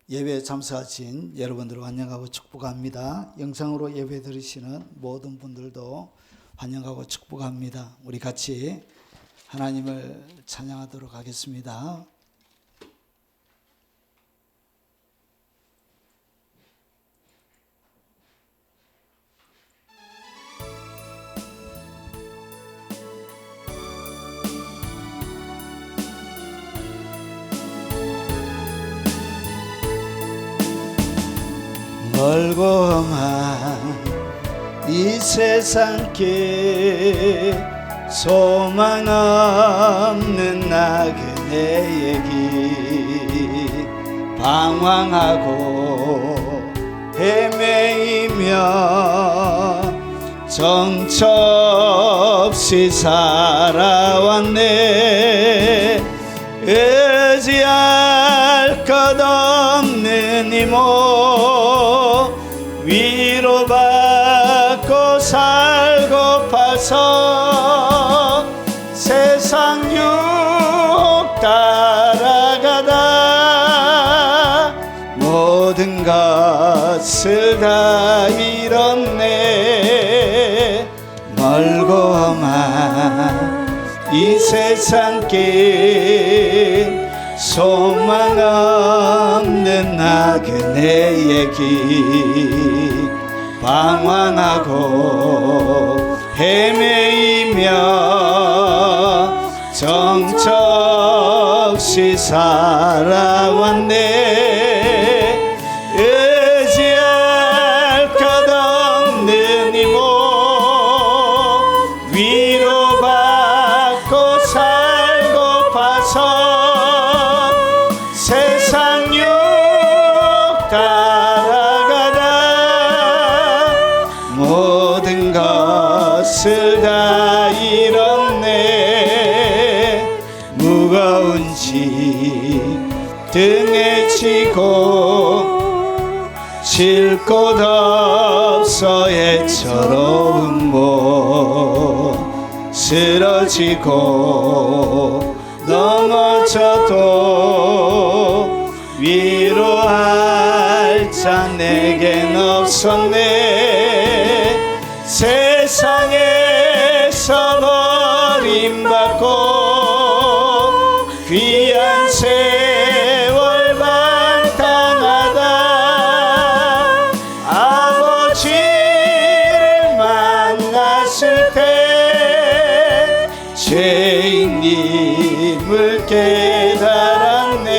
예배에 참석하신 여러분들을 환영하고 축복합니다. 영상으로 예배 들으시는 모든 분들도 환영하고 축복합니다. 우리 같이 하나님을 찬양하도록 하겠습니다. 멀고 험한 이 세상길 소망 없는 나그네의 길 방황하고 헤매이며 정처 없이 살아왔네. 의지할 것 없는 이모 위로받고 살고파서 세상 유혹 따라가다 모든 것을 다 잃었네. 멀고 험한 이 세상길 소망 없는 나그네의 길 방황하고 헤매이며 정처 없이 살아왔네. 의지할 것 없는 이모 위로받고 살고파서 세상 유혹 따라가다 모든 것을 다 잃었네. 무거운 짐 등에 지고 쉴 곳 없어 애처로운 몸 쓰러지고 넘어져도 위로할 자 내겐 없었네. 세상에서 버림받고 귀한 세월 방탕하다 아버지를 만났을 때 죄인임을 깨달았네.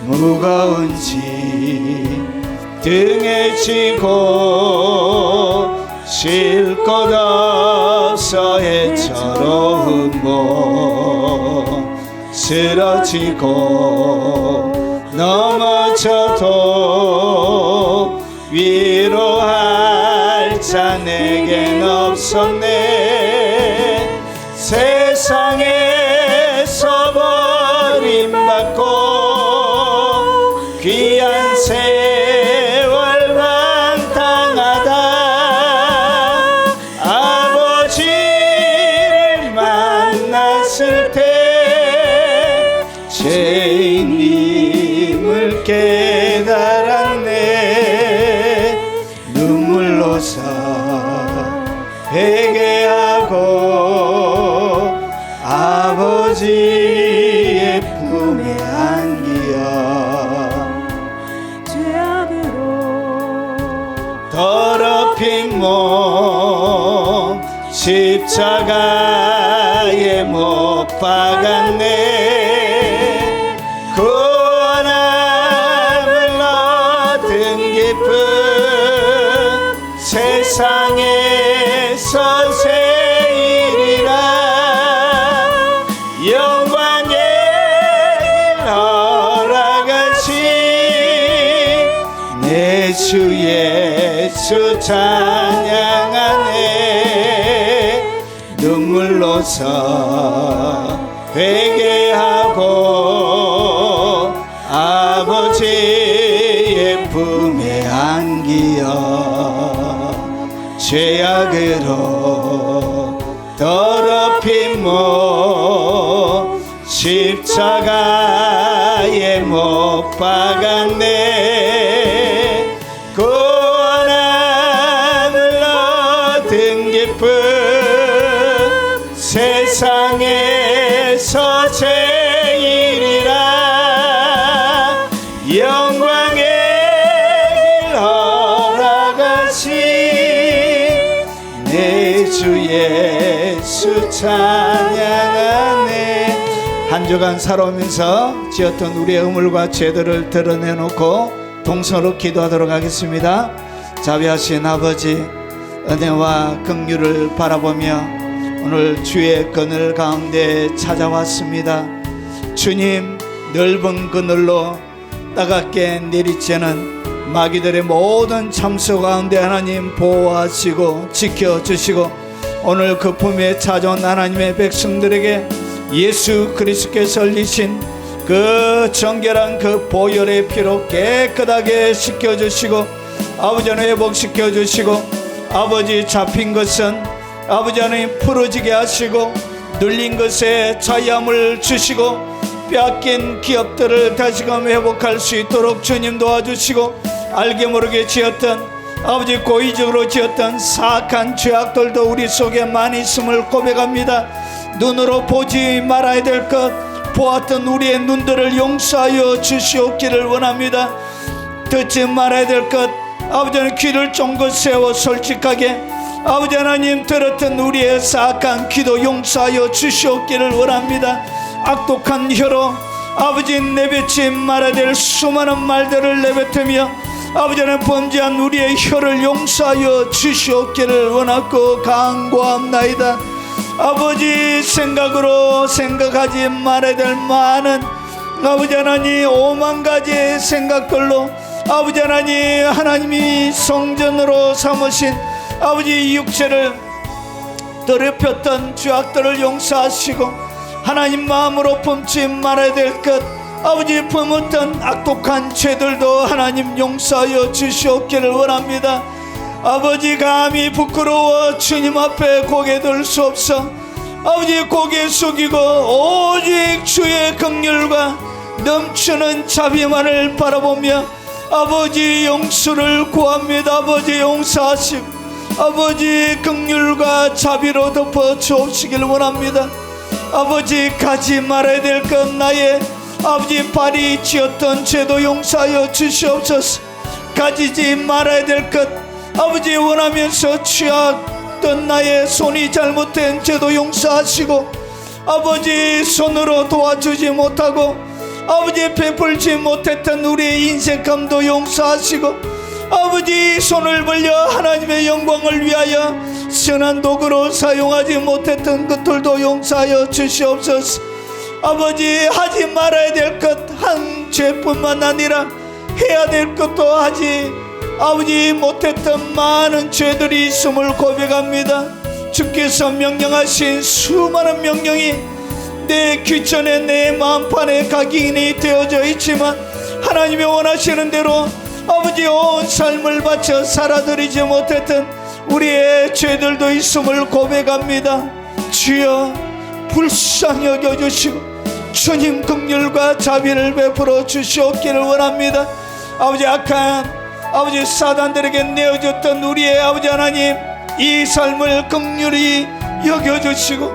무거운 짐 등에 지고 쉴 곳 없어 애처로운 몸 쓰러지고 넘어져도 위로할 자 내겐 없었네. 세상에서 버림받고 귀한 세월 방탕하다 아버지를 만났을 때 죄인임을 깨달았네. 눈물로서 회개하고 아버지의 품에 안기어 죄악으로 더럽힌 몸 십자가에 못 박았네. 구원함을 얻은 기쁨 세상에서 세이리라. 영광의 길 허락하신 내 주 예수 찬양하네. 눈물로서 회개하고 아버지의 품에 안기어 죄악으로 더럽힌 몸 십자가에 못 못 박았네. 구원 하늘 얻은 기쁨 세상에서 제일이라. 영광의 길 허락하신 내 주 예수 찬양하네. 한 주간 살아오면서 지었던 우리의 의물과 죄들을 드러내놓고 동서로 기도하도록 하겠습니다. 자비하신 아버지, 은혜와 긍휼을 바라보며 오늘 주의 그늘 가운데 찾아왔습니다. 주님, 넓은 그늘로 따갑게 내리쬐는 마귀들의 모든 참소 가운데 하나님 보호하시고 지켜주시고, 오늘 그 품에 찾아온 하나님의 백성들에게 예수 그리스도께서 흘리신 그 정결한 그 보혈의 피로 깨끗하게 씻겨주시고, 아버지 하나님 회복시켜주시고, 아버지 잡힌 것은 아버지 하나님 풀어지게 하시고, 눌린 것에 자유함을 주시고, 빼앗긴 기업들을 다시금 회복할 수 있도록 주님 도와주시고, 알게 모르게 지었던 아버지 고의적으로 지었던 사악한 죄악들도 우리 속에 많이 있음을 고백합니다. 눈으로 보지 말아야 될 것 보았던 우리의 눈들을 용서하여 주시옵기를 원합니다. 듣지 말아야 될 것 아버지 하나님 귀를 쫑긋 세워 솔직하게 아버지 하나님 들었던 우리의 사악한 귀도 용서하여 주시옵기를 원합니다. 악독한 혀로 아버지 내뱉지 말아야 될 수많은 말들을 내뱉으며 아버지 하나님 범죄한 우리의 혀를 용서하여 주시옵기를 원하고 간구합나이다. 아버지 생각으로 생각하지 말아야 될 많은 아버지 하나님 5만 가지의 생각들로 아버지 하나님 하나님이 성전으로 삼으신 아버지 육체를 더럽혔던 죄악들을 용서하시고, 하나님 마음으로 품지 말아야 될 것 아버지 품었던 악독한 죄들도 하나님 용서하여 주시옵기를 원합니다. 아버지 감히 부끄러워 주님 앞에 고개 들 수 없어 아버지 고개 숙이고 오직 주의 긍휼과 넘치는 자비만을 바라보며 아버지 용서를 구합니다. 아버지 용서하시고 아버지 긍휼과 자비로 덮어 주옵시길 원합니다. 아버지 가지 말아야 될 것 나의 아버지 발이 지었던 죄도 용서하여 주시옵소서. 가지지 말아야 될 것 아버지 원하면서 취했던 나의 손이 잘못된 죄도 용서하시고, 아버지 손으로 도와주지 못하고 아버지 베풀지 못했던 우리의 인생감도 용서하시고, 아버지 손을 벌려 하나님의 영광을 위하여 선한 도구로 사용하지 못했던 것들도 용서하여 주시옵소서. 아버지 하지 말아야 될 것 한 죄뿐만 아니라 해야 될 것도 하지 아버지 못했던 많은 죄들이 있음을 고백합니다. 주께서 명령하신 수많은 명령이 내 귀천에 내 마음판에 각인이 되어져 있지만 하나님이 원하시는 대로 아버지 온 삶을 바쳐 살아드리지 못했던 우리의 죄들도 있음을 고백합니다. 주여 불쌍히 여겨주시고 주님 긍휼과 자비를 베풀어 주시옵기를 원합니다. 아버지 악한 아버지 사단들에게 내어줬던 우리의 아버지 하나님 이 삶을 긍휼히 여겨주시고,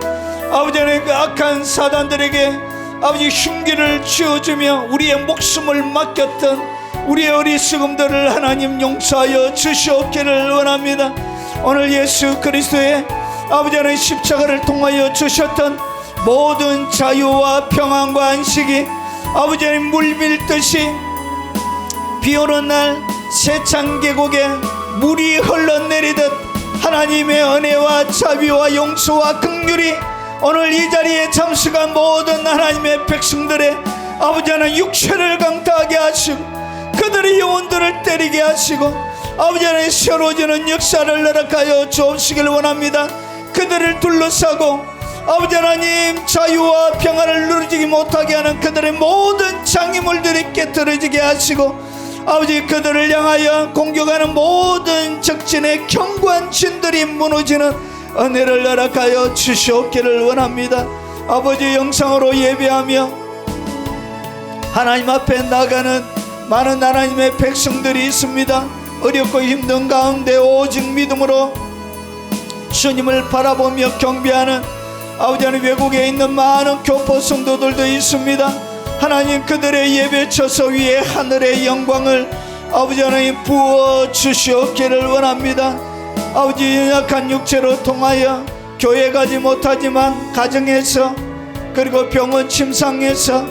아버지 하나님 그 악한 사단들에게 아버지 흉기를 쥐어주며 우리의 목숨을 맡겼던 우리의 어리석음들을 하나님 용서하여 주시옵기를 원합니다. 오늘 예수 그리스도의 아버지 하나님 십자가를 통하여 주셨던 모든 자유와 평안과 안식이 아버지 하나님 물밀듯이 비오는 날 세찬 계곡에 물이 흘러내리듯 하나님의 은혜와 자비와 용서와 긍휼이 오늘 이 자리에 참석한 모든 하나님의 백성들의 아버지 하나님 육체를 강타하게 하시고 그들의 영혼들을 때리게 하시고 아버지 하나님 세워지는 역사를 허락하여 주옵시길 원합니다. 그들을 둘러싸고 아버지 하나님 자유와 평안을 누리지 못하게 하는 그들의 모든 장애물들이 깨트려지게 하시고 아버지 그들을 향하여 공격하는 모든 적진의 견고한 진들이 무너지는 은혜를 허락하여 주시옵기를 원합니다. 아버지 영상으로 예배하며 하나님 앞에 나가는 많은 하나님의 백성들이 있습니다. 어렵고 힘든 가운데 오직 믿음으로 주님을 바라보며 경배하는 아버지 하나님, 외국에 있는 많은 교포 성도들도 있습니다. 하나님, 그들의 예배 처소 위에 하늘의 영광을 아버지 하나님 부어 주시옵기를 원합니다. 아버지, 연약한 육체로 통하여 교회 가지 못하지만 가정에서, 그리고 병원 침상에서,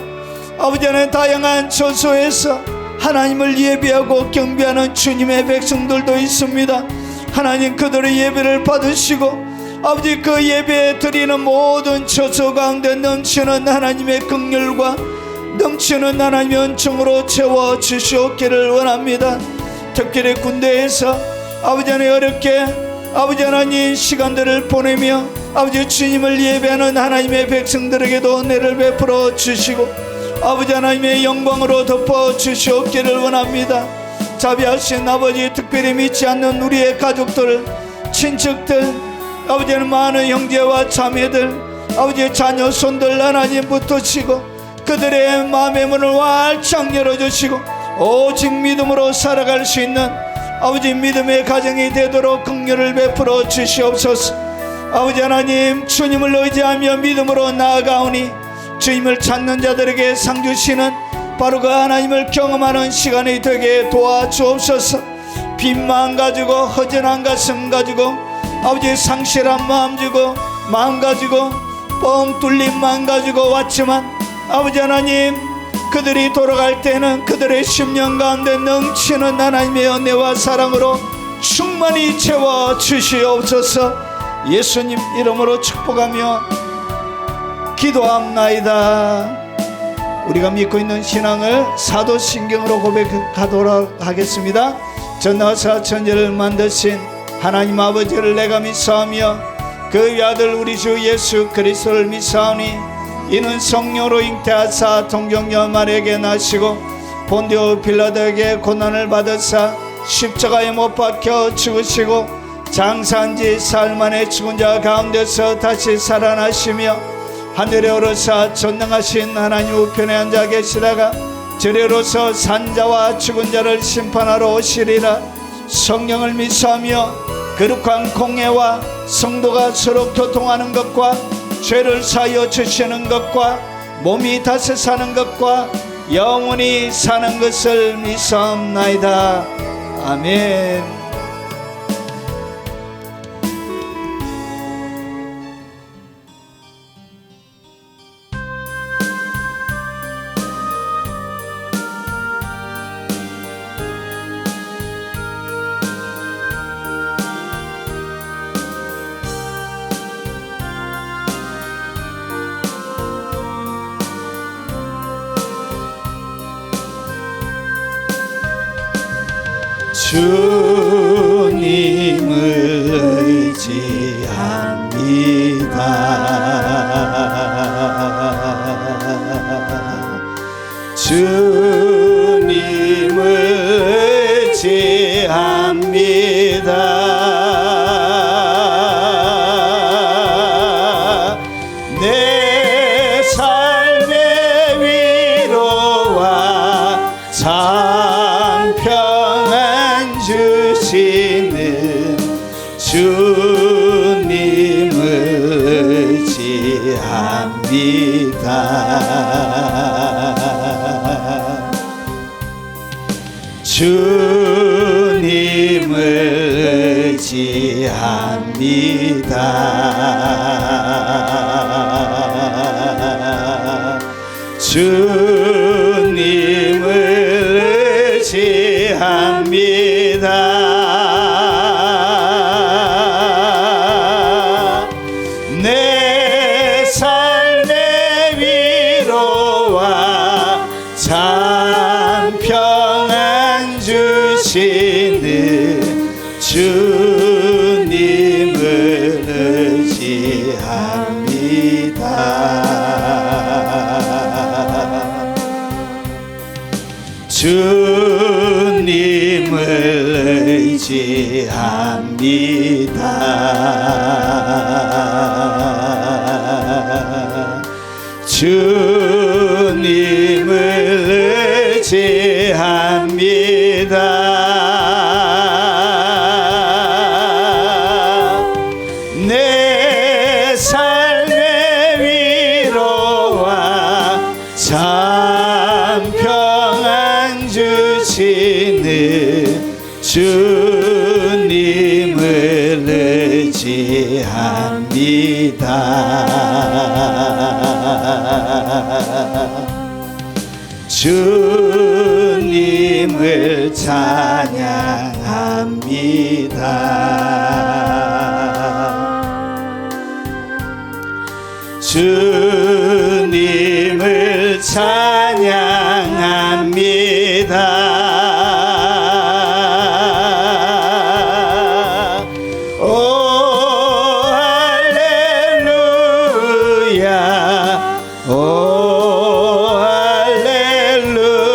아버지 하나님 다양한 처소에서 하나님을 예배하고 경배하는 주님의 백성들도 있습니다. 하나님, 그들의 예배를 받으시고 아버지, 그 예배에 드리는 모든 처소 가운데 넘치는 하나님의 긍휼과 넘치는 하나님의 은총으로 채워 주시옵기를 원합니다. 특별히 군대에서 아버지 하나님 어렵게 아버지 하나님 시간들을 보내며 아버지 주님을 예배하는 하나님의 백성들에게도 은혜를 베풀어 주시고 아버지 하나님의 영광으로 덮어 주시옵기를 원합니다. 자비하신 아버지, 특별히 믿지 않는 우리의 가족들, 친척들, 아버지는 많은 형제와 자매들, 아버지의 자녀 손들 하나님 붙으시고 그들의 마음의 문을 활짝 열어주시고 오직 믿음으로 살아갈 수 있는 아버지 믿음의 가정이 되도록 긍휼을 베풀어 주시옵소서. 아버지 하나님, 주님을 의지하며 믿음으로 나아가오니 주님을 찾는 자들에게 상 주시는 바로 그 하나님을 경험하는 시간이 되게 도와주옵소서. 빈 마음 가지고 허전한 가슴 가지고 아버지 상실한 마음 주고 마음 가지고 뻥 뚫린 마음 가지고 왔지만 아버지 하나님, 그들이 돌아갈 때는 그들의 심령 가운데 넘치는 하나님의 은혜와 사랑으로 충만히 채워 주시옵소서. 예수님 이름으로 축복하며 기도합나이다. 우리가 믿고 있는 신앙을 사도신경으로 고백하도록 하겠습니다. 전나사 천지를 만드신 하나님 아버지를 내가 믿사오며 그 아들 우리 주 예수 그리스도를 믿사오니 이는 성령으로 잉태하사 동정녀 마리아에게 나시고 본디오 빌라도에게 고난을 받으사 십자가에 못 박혀 죽으시고 장사한 지 사흘 만에 죽은 자 가운데서 다시 살아나시며 하늘에 오르사 전능하신 하나님 우편에 앉아 계시다가 저리로서 산자와 죽은 자를 심판하러 오시리라. 성령을 믿사오며 거룩한 공예와 성도가 서로 교통하는 것과 죄를 사하여 주시는 것과 몸이 다시 사는 것과 영원히 사는 것을 믿사옵나이다. 아멘. 주님을 의지합니다. 주님을 의지합니다. 내 삶의 위로와 평안 주시는 주님을 의지합니다. 주님을 의지합니다. 주님을 의지합니다. 내 삶의 위로와 참 평안 주시는 주님을 의지합니다. 주님을 의지합니다. 주님을 내 삶의 위로와 참 평안 주시는 주님을 의지합니다. 주님을 찬양합니다. 주님을 찬양합니다. 오 할렐루야, 오 할렐루야.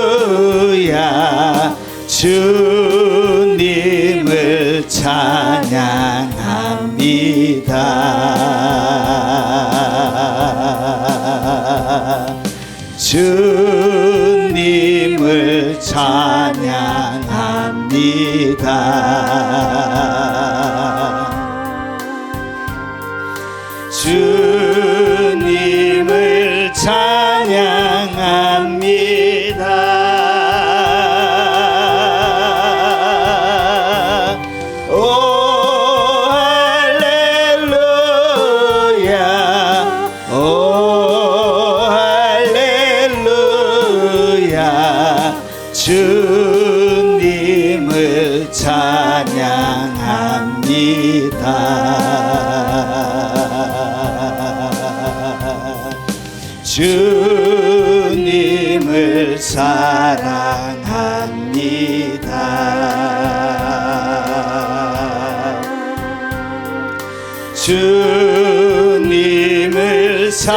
주님을 찬양합니다. 주님을 찬양합니다. 주님을 찬양합니다. 오 할렐루야, 오 할렐루야. 주님을 찬양합니다. 주님을 사랑합니다. 주님을 사랑합니다.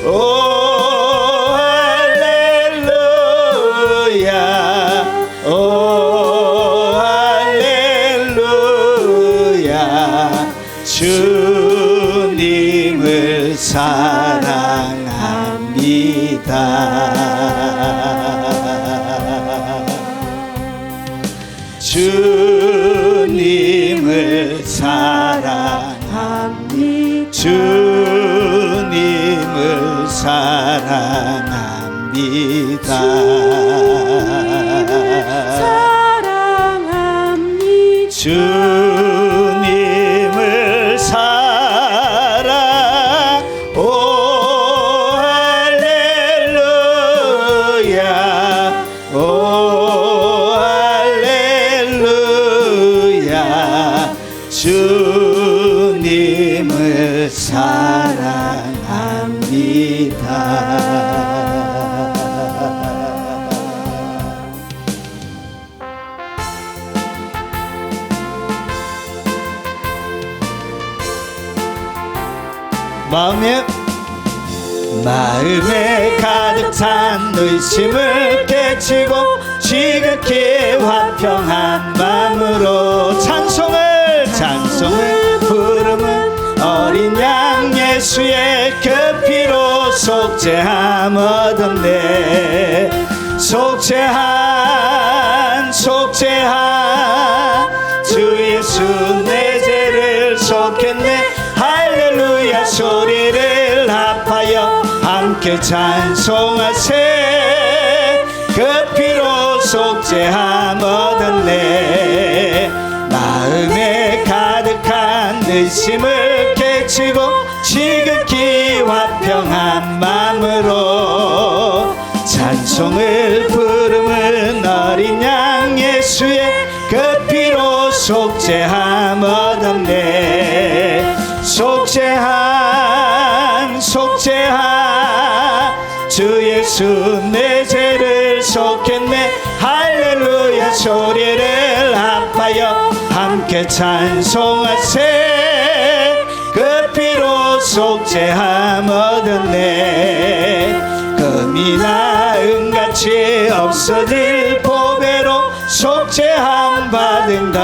오 할렐루야, 오 할렐루야. 주님을 사랑합니다. 주님을 사랑합니다. 주님을 사랑합니다. 주님을 사랑. 오 할렐루야, 오 할렐루야. 주님을 사랑합니다. 마음에 가득 찬 의심을 깨치고 지극히 화평한 마음으로 찬송을 부르면 어린 양 예수의 그 피로 속죄함 얻었네. 속죄한 주 예수 내 죄를 속했네. 할렐루야 소리를 합하여 함께 찬송하세. 그 피로 속죄함 얻었네. 마음에 가득한 의심을 깨치고 지극히 화평한 마음으로 찬송을 부르는 어린 양 예수의 그 피로 속죄함 얻었네. 속죄한 주 예수 내 죄를 속했네. 할렐루야 소리를 합하여 함께 찬송하세. 그 피로 속죄함 얻었네. 금이나 은같이 없어질 보배로 속죄함 받은 것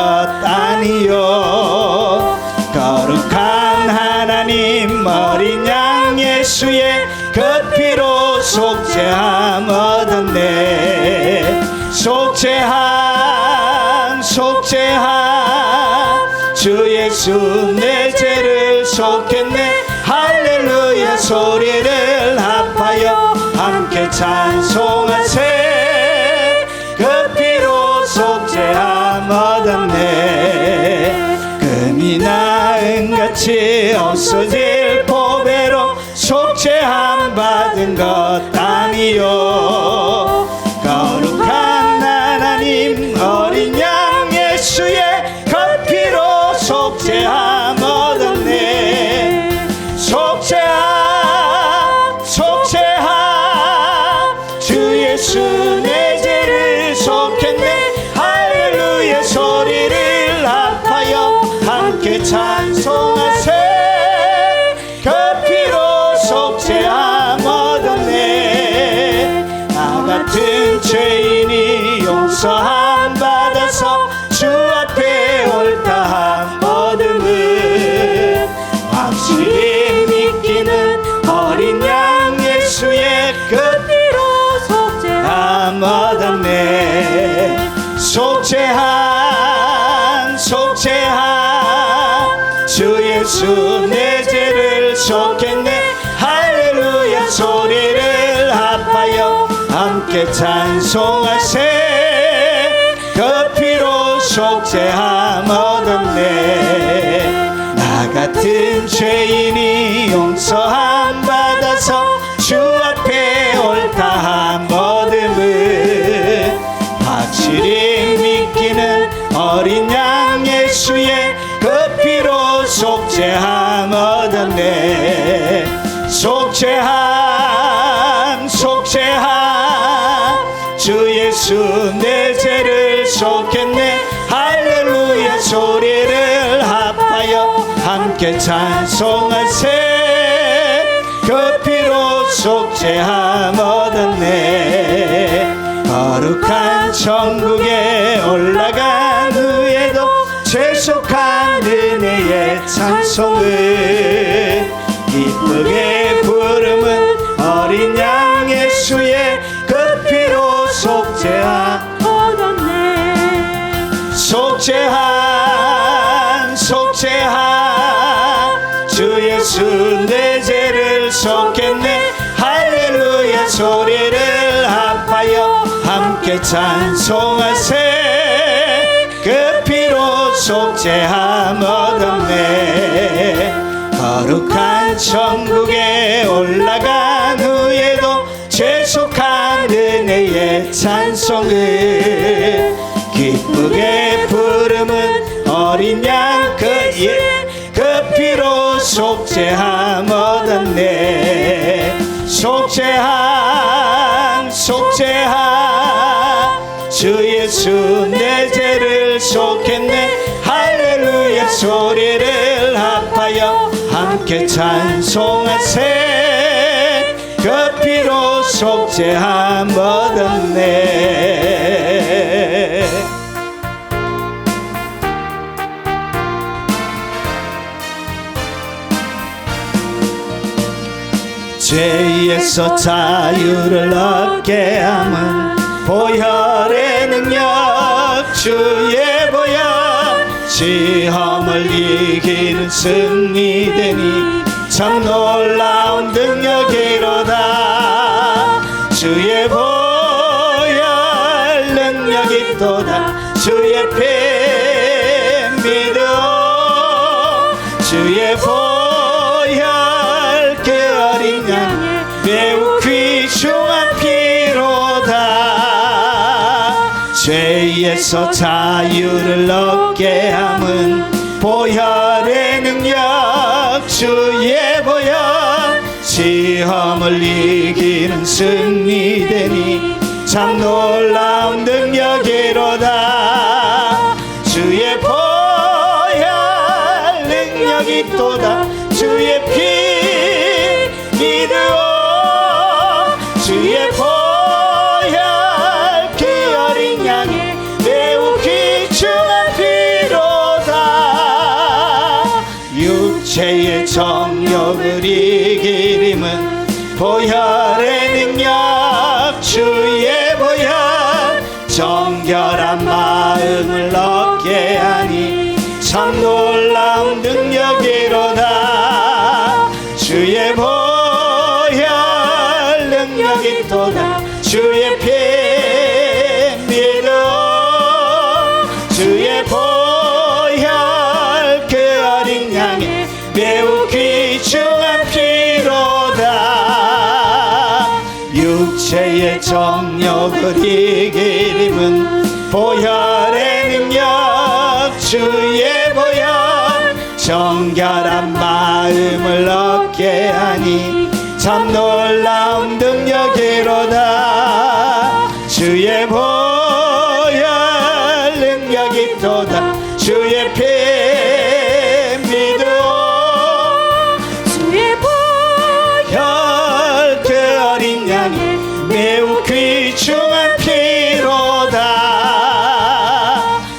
아니요. 거룩한 하나님 하나님 어린 양 예수의 그 피로 속죄함 얻었네. 속죄함 속죄함 주 예수 내 죄를 속했네. 할렐루야 소리를 합하여 함께 찬송하세. 그 피로 속죄함 얻었네. 금이 나은같이 없어질 보배로 속죄함 받은 것 아니요. 거룩한 하나님 어린 양 예수의 그 피로 속죄함 얻었네. 속죄함 속죄함 주 예수 내 죄를 속했네. 할렐루야 소리를 합하여 함께 찬송하세. 그 피로 속죄함 얻었네. 나 같은 죄인이 용서함 받아서 주 앞에 옳다함 얻음을 확실히 믿기는 어린 양 예수의 그 피로 속죄함 얻었네. 속죄함 속죄함 주 예수 내 죄를 속했네. 할렐루야 소리를 합하여 함께 찬송하세. 그 피로 속죄함 얻었네. 나 같은 죄인이 용서함 받아서 주 앞에 옳다함 얻음을 확실히 믿기는 어린 양 예수의 그 피로 속죄함 얻었네. 속죄함 속죄함 주 예수 내 죄를 속했네. 할렐루야 소리를 합하여 함께 찬송하세. 그 피로 속죄함 얻었네. 거룩한 천국에 올라간 후에도 죄속한 은혜의 찬송을 기쁘게 부름은 어린 양 예수의 그 피로 속죄함 얻었네. 속죄함 속죄함 주 예수 내 죄를 속했네. 할렐루야 소리를 합하여 함께 찬송하세. 그 피로 속죄함 얻었네. 거룩한 천국에 올라간 후에도 죄속한 은혜의 찬송을 기쁘게 부름은 어린 양 그 피로 속죄함 얻었네. 속죄함 속죄함 주 예수 내 죄를 속했네. 할렐루야 소리를 합하여 함께 찬송하세. 그 피로 속죄함 얻었네. 죄에서 자유를 얻게 함은 보혈의 능력 주의 보혈 시험을 이기는 승리되니 참 놀라운 능력이로다. 주의 보혈 능력이 있도다. 주의 피 믿어. 주의 보혈 그 어린 양 매우 귀중한 피로다. 죄에서 자유를 얻게 함은 보혈의 능력 주의 보혈 시험을 이기는 승리되니 참 놀라운 능력이로다. 주의 보혈 능력이 있도다. 주의 피 믿어. 주의 보혈 그 어린 양의 매우 귀중한 피로다. 육체의 정욕 정욕을 이기림은 보혈의 능력 주의 보혈 정결한 마음을 얻게 하니 참 놀라운 능력이로다. 주의 보혈 능력이 있도다. 주의 피 믿어 주의 보혈 그 어린 양의 매우 귀중한 피로다. 육체의 정욕을 이기림은 보혈의 능력 주의 보혈 정결한 마음을 얻게 하니 참 놀라운 능력이로다. 주의 보혈 능력이 있도다. 주의 피 믿어 주의 보혈 그 어린 양이 매우 귀중한 피로다.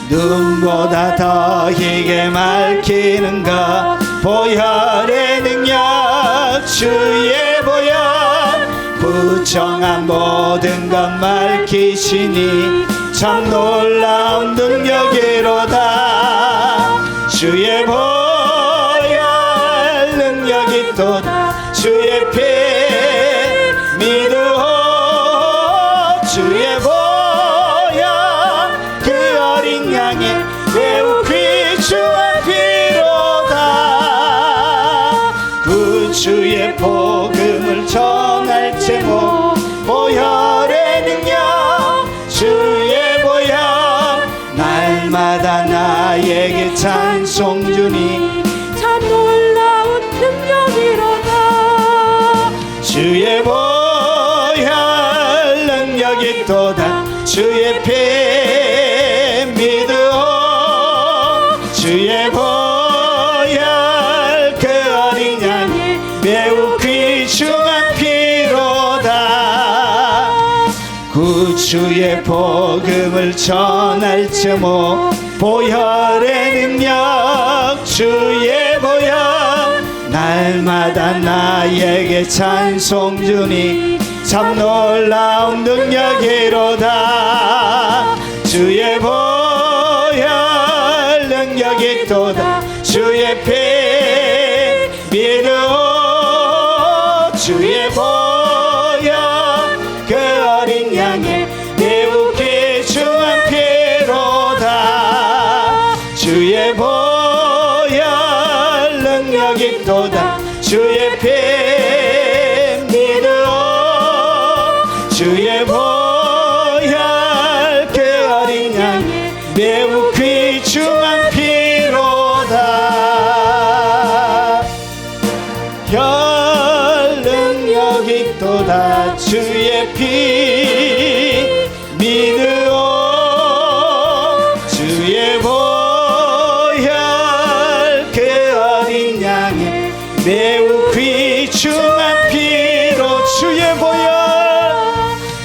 눈보다 더 희게 맑히는가 보혈의 능력 주의 보혈 부정한 모든 것 맑히시니 참 놀라운 능력이로다. 주의 보혈 능력이 있도다. 주의 피 믿어 주의 보혈 그 어린 양의 매우 귀중한 피로다. 구주의 복음을 전할 제목 보혈의 능력 주의 보혈 날마다 나에게 찬송 주니 참 놀라운 능력이로다. 주의 보혈 능력이 있도다. 주의 피 믿어 주의 보혈 그 어린 양이 매우 귀중한 피로다. 구주의 복음을 전할 제목 보혈의 능력 주의 보혈 날마다 나에게 찬송 주니 참 놀라운 능력이로다. 주의 보혈 능력이 있도다. 주의 피 믿어 주의 보혈 그 어린 양의 매우 귀중한 피로다. 주의 보혈 능력이 있도다. 주의 피 믿어 주의 보혈 그 어린 양의 매우 귀중한 피로다. 혈 능력이 있도다. 주의 피 믿어 주의 보혈 그 어린 양의 매우 귀중한 피로 주의 보혈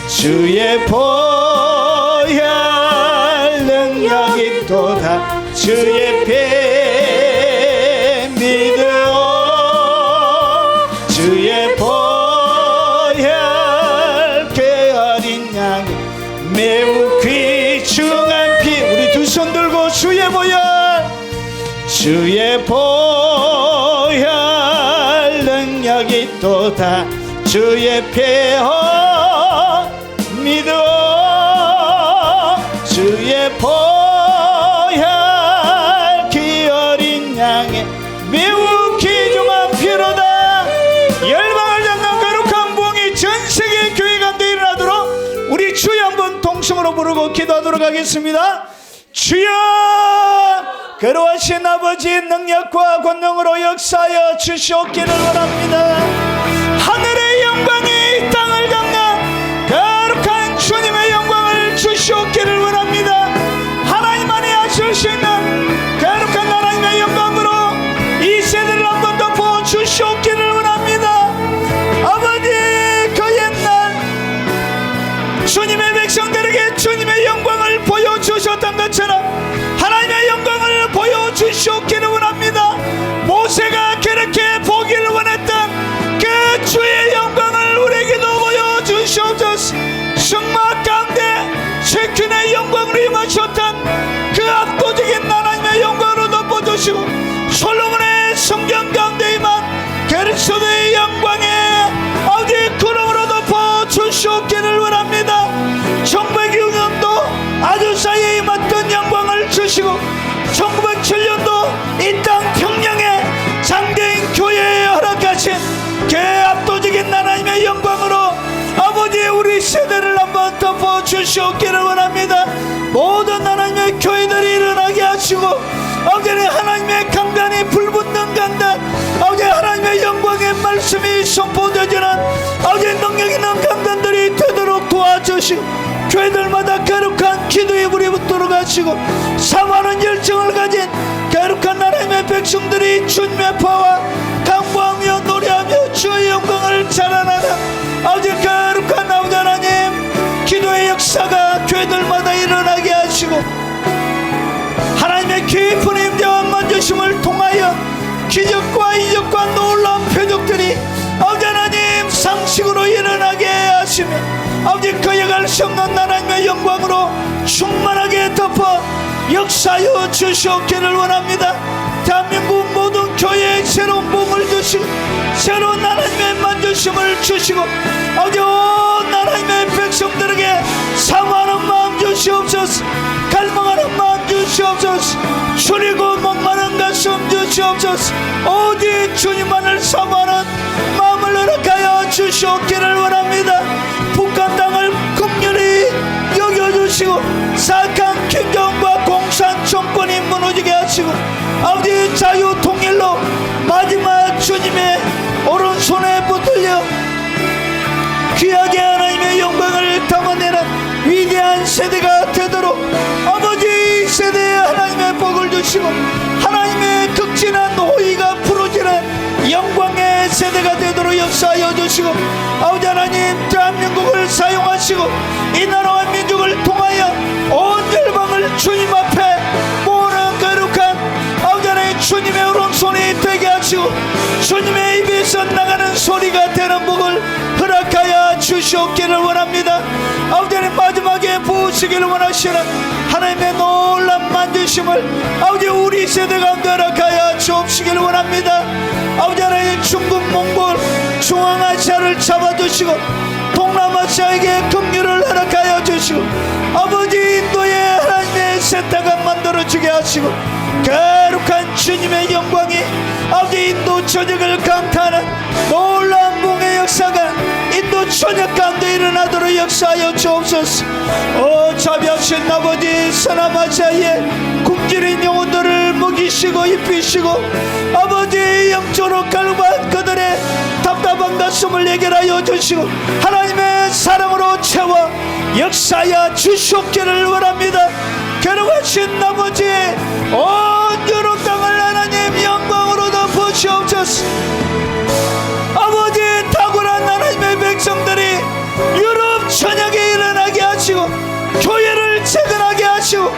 주의 보혈 능력이 있도다. 주의 피 믿어 주의 보혈 그 어린 양의 매우 귀중한 피 우리 두 손 들고 주의 보혈 주의 보혈 능력이 있도다. 주의 피 믿어 주의 보혈 그 어린 양의 매우 귀중한 피로다. 열방을 잡는 거룩한 부흥이 전 세계 교회 가운데 일어나도록 우리 주여 한번 동성으로 부르고 기도하도록 하겠습니다. 주여 거룩하신 아버지의 능력과 권능으로 역사하여 주시옵기를 원합니다. 하늘의 영광이 이 땅을 잡는 거룩한 주님의 영광을 주시옵기를 원합니다. 하나님만이 하실 수 있는 거룩한 하나님의 영광으로 이 세대를 한 번 더 부어주시옵기를 원합니다. 아버지 그 옛날 주님의 백성들에게 주님의 영광을 보여주셨던 것처럼 하나님의 영광을 보여주시옵기를 원합니다. 모세가 그렇게 보기를 원했던 그 압도적인 하나님의 영광으로 아버지 우리 세대를 한번 덮어 주시옵기를 원합니다. 모든 하나님의 교회들이 일어나게 하시고 아버지 하나님의 강단이 불붙는 강단, 아버지 하나님의 영광의 말씀이 선포되지는 아버지 능력 있는 강단들이 되도록 도와주시고 교회들마다 거룩한 기도에 불이 붙도록 하시고 사모하는 열정을 가진 거룩한 하나님의 백성들이 주님의 파와 강구하며 노래하며 주의 영광을 자랑하는 아버지 거룩한 아버지 하나님, 기도의 역사가 교회들마다 일어나게 하시고 하나님의 깊은 임재와 만지심을 통하여 기적과 이적과 놀라운 표적들이 아버지 하나님 상식으로 일어나게 하시며 아버지 거역할 수 없는 하나님의 영광으로 충만하게 덮어 역사하여 주시옵기를 원합니다. 대한민국 모든 교회에 새로운 몸을 주시고 새로운 하나님의 만지심을 주시고 아버지 온 하나님의 백성들에게 사모하는 마음 주시옵소서. 갈망하는 마음 주시옵소서. 줄이고 목마른 가슴 주시옵소서. 오직 주님만을 사모하는 마음을 허락하여 주시옵기를 원합니다. 북한 땅을 긍휼히 여겨주시고 사악한 김정은과 공산 정권이 무너지게 하시고 아버지 자유 통일로 마지막 주님의 오른손에 붙들려 귀하게 하나님의 영광을 담아내는 위대한 세대가 되도록 아버지 세대에 하나님의 복을 주시고 하나님의 극진한 호의가 부러지는 영광의 세대가 되도록 역사하여 주시고 아버지 하나님 대한민국을 사용하시고 이 나라와 민족을 통하여 온 열방을 주님 앞에 모으는 거룩한 아버지 하나님 주님의 오른손이 되게 하시고 주님의 입에서 나가는 소리가 되는 복을 허락하여 주시옵기를 원합니다. 아버지 하나님 마지막에 부으시기를 원하시는 하나님의 놀라운 만지심을 아버지 우리 세대 가운데 허락하여 주옵시기를 원합니다. 아버지 하나님 중국 몽골 중앙아시아를 잡아주시고 동남아시아에게 긍휼을 허락하여 주시고 아버지 인도에 하나님의 세타가 만들어지게 하시고 거룩한 주님의 영광이 아버지 인도 전역을 강타하는 놀라운 붕의 역사가 인도 전역 가운데 일어나도록 역사하여 주옵소서. 오 자비하신 아버지 서남아시아의 굶주린 영혼들을 먹이시고 입히시고 아버지 영적으로 갈급한 그들의 답답한 가슴을 해결하여 주시고 하나님의 사랑으로 채워 역사하여 주시옵기를 원합니다. 거룩하신 아버지 온 유럽 땅을 하나님 영광으로 덮으시옵소서. 아버지 탁월한 하나님의 백성들이 유럽 전역에 일어나게 하시고 교회를 재건하게 하시고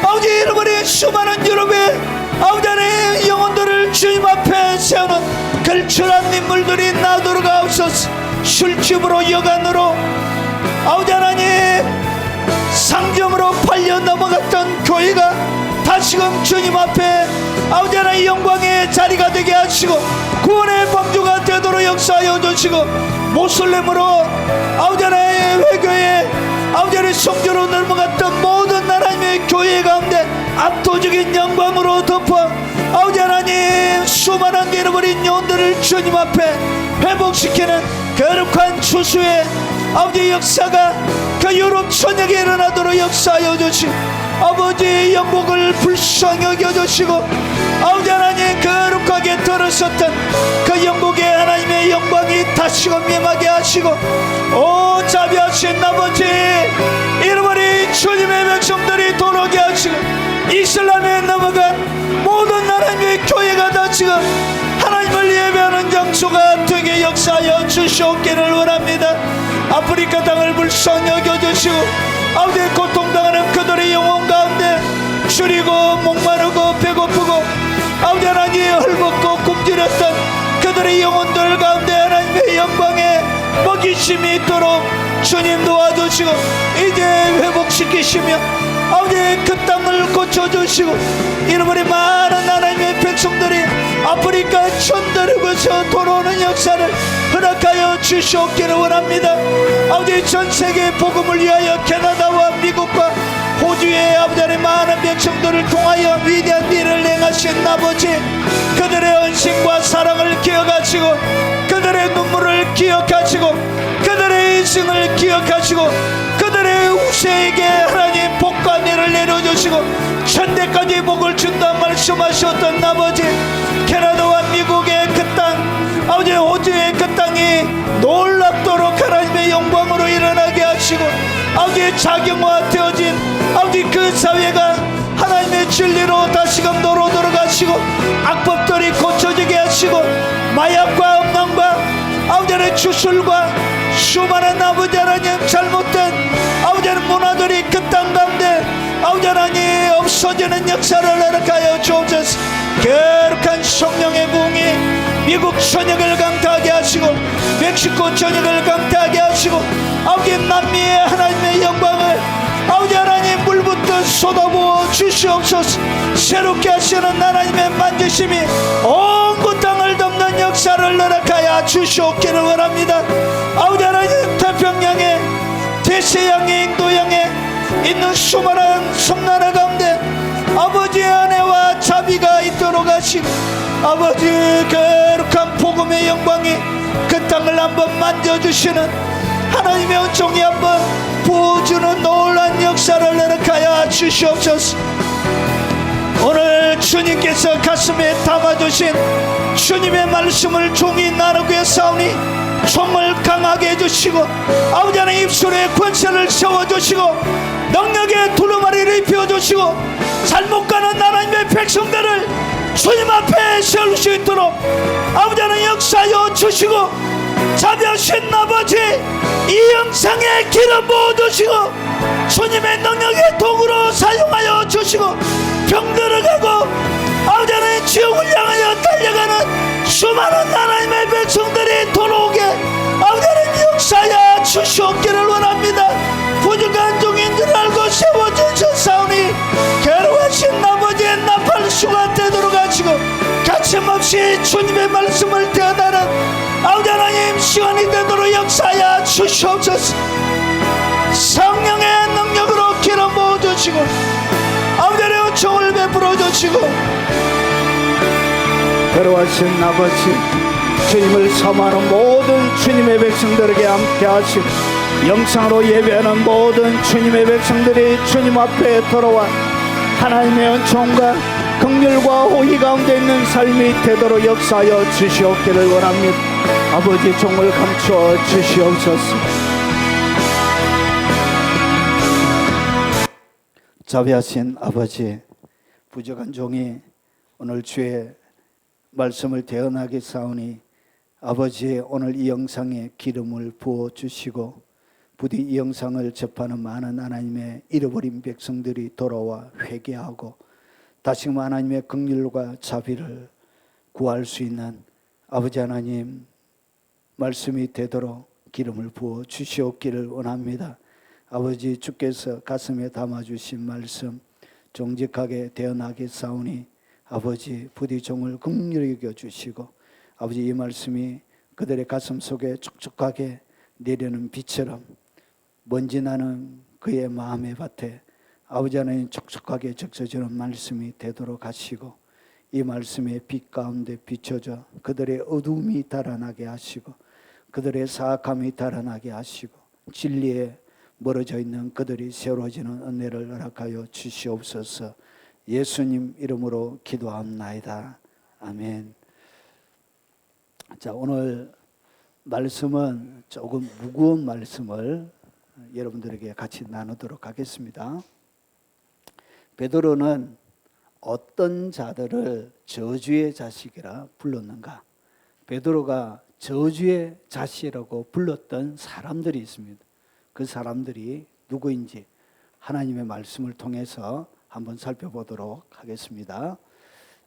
아버지 잃어버린 수많은 유럽의 아버지 하나님 영혼들을 주님 앞에 세우는 걸출한 인물들이 나도록 하옵소서. 술집으로 여간으로 아버지 하나님 상점으로 팔려 넘어갔던 교회가 다시금 주님 앞에 아버지 하나님 영광의 자리가 되게 하시고 구원의 방주가 되도록 역사하여 주시고 모슬렘으로 아버지 하나님 회교에 아버지 하나님 성교로 넘어갔던 모든 하나님의 교회 가운데 압도적인 영광으로 덮어 아버지 하나님 수많은 잃어버린 영혼들을 주님 앞에 회복시키는 거룩한 추수의 아버지 역사가 그 유럽 전역에 일어나도록 역사하여 주시고 아버지 영국을 불쌍히 여겨주시고 아버지 하나님 거룩하게 들어섰던 그 영국의 하나님의 영광이 다시금 임하게 하시고 오 자비하신 아버지 잃어버린 주님의 백성들이 돌아오게 하시고 이슬람에 넘어간 모든 하나님의 교회가 다시금 하나님을 예배하는 장소가 되게 역사하여 주시옵기를 원합니다. 아프리카 땅을 불쌍히 여겨주시고 아버지 고통당하는 그들의 영혼 가운데 줄이고 목마르고 배고프고 아버지 하나님 헐벗고 굶주렸던 그들의 영혼들 가운데 하나님의 영광에 먹이심이 있도록 주님 도와주시고 이제 회복시키시며 아버지 그 땅을 고쳐주시고 잃어버린 많은 하나님의 백성들이 아프리카 천더력에서 돌아오는 역사를 허락하여 주시옵기를 원합니다. 아버지 전세계 복음을 위하여 캐나다와 미국과 호주의 아버지 하나님 많은 백성들을 통하여 위대한 일을 행하신 아버지 그들의 헌신과 사랑을 기억하시고 그들 그들의 눈물을 기억하시고 그들의 인생을 기억하시고 그들의 후세에게 하나님 복과 은혜를 내려주시고 천대까지 복을 준다 말씀하셨던 아버지, 캐나다와 미국의 그 땅, 아버지 호주의 그 땅이 놀랍도록 하나님의 영광으로 일어나게 하시고 아버지 작용화되어진 아버지 그 사회가 하나님의 진리로 다시금 노로도록 하시고 악법들이 고쳐지게 하시고 마약과 음란과 아버지의 주술과 수많은 아버지 하나님 잘못된 아버지 문화들이 그 땅 가운데 아버지 하나님 없어지는 역사를 허락하여 주옵소서. 거룩한 성령의 부흥이 미국 전역을 강타하게 하시고 멕시코 전역을 강타하게 하시고 아버지 남미의 하나님의 영광을 아버지 하나님 물부터 쏟아부어 주시옵소서. 새롭게 하시는 하나님의 만지심이 온 그 땅을 덮는 역사를 허락하여 주시옵기를 원합니다. 아버지 하나님 태평양에 대서양에 인도양에 있는 수많은 섬나라 가운데 아버지의 은혜와 자비가 있도록 하시고 아버지 거룩한 복음의 영광이 그 땅을 한번 만져주시는 하나님의 은총이 한번 부어주는 놀라운 역사를 허락하여 주시옵소서. 오늘 주님께서 가슴에 담아주신 주님의 말씀을 종이 나누게 싸우니 총을 강하게 해주시고 아버지 하나님 입술에 권세를 세워주시고 능력의 두루마리를 입혀주시고 잘못 가는 하나님의 백성들을 주님 앞에 세울 수 있도록 아버지 하나님 역사하여 주시고 자비하신 아버지 이 영상에 기름 부어주시고 주님의 능력의 도구로 사용하여 주시고 병들어 가고 아버지 하나님 지옥을 향하여 달려가는 수많은 하나님의 백성들이 돌아오게 아버지 하나님 역사하여 주시옵기를 원합니다. 부족한 종인 줄 알고 세워주셨사오니 괴로워하신 아버지의 나팔수가 되도록 하시고 가침없이 주님의 말씀을 대하는 아버지 하나님 시간이 되도록 역사하여 주시옵소서. 성령의 능력으로 기름 부어주시고 아버지 하나님 총을 베풀어 주시고 괴로워하신 아버지, 주님을 섬하는 모든 주님의 백성들에게 함께 하시고 영상으로 예배하는 모든 주님의 백성들이 주님 앞에 돌아와 하나님의 은총과 긍휼과 호의 가운데 있는 삶이 되도록 역사하여 주시옵기를 원합니다. 아버지 종을 감추어 주시옵소서. 자비하신 아버지, 부족한 종이 오늘 주의 말씀을 대언하게 싸우니 아버지 오늘 이 영상에 기름을 부어 주시고 부디 이 영상을 접하는 많은 하나님의 잃어버린 백성들이 돌아와 회개하고 다시금 하나님의 긍휼과 자비를 구할 수 있는 아버지 하나님 말씀이 되도록 기름을 부어 주시옵기를 원합니다. 아버지 주께서 가슴에 담아주신 말씀 정직하게 대언하게 싸우니 아버지 부디 종을 긍휼히 여겨주시고 아버지 이 말씀이 그들의 가슴 속에 촉촉하게 내리는 비처럼 먼지 나는 그의 마음의 밭에 아버지 하나님 촉촉하게 적셔지는 말씀이 되도록 하시고 이 말씀의 빛 가운데 비춰져 그들의 어두움이 달아나게 하시고 그들의 사악함이 달아나게 하시고 진리에 멀어져 있는 그들이 세워지는 은혜를 허락하여 주시옵소서. 예수님 이름으로 기도합나이다. 아멘. 자, 오늘 말씀은 조금 무거운 말씀을 여러분들에게 같이 나누도록 하겠습니다. 베드로는 어떤 자들을 저주의 자식이라 불렀는가? 베드로가 저주의 자식이라고 불렀던 사람들이 있습니다. 그 사람들이 누구인지 하나님의 말씀을 통해서 한번 살펴보도록 하겠습니다.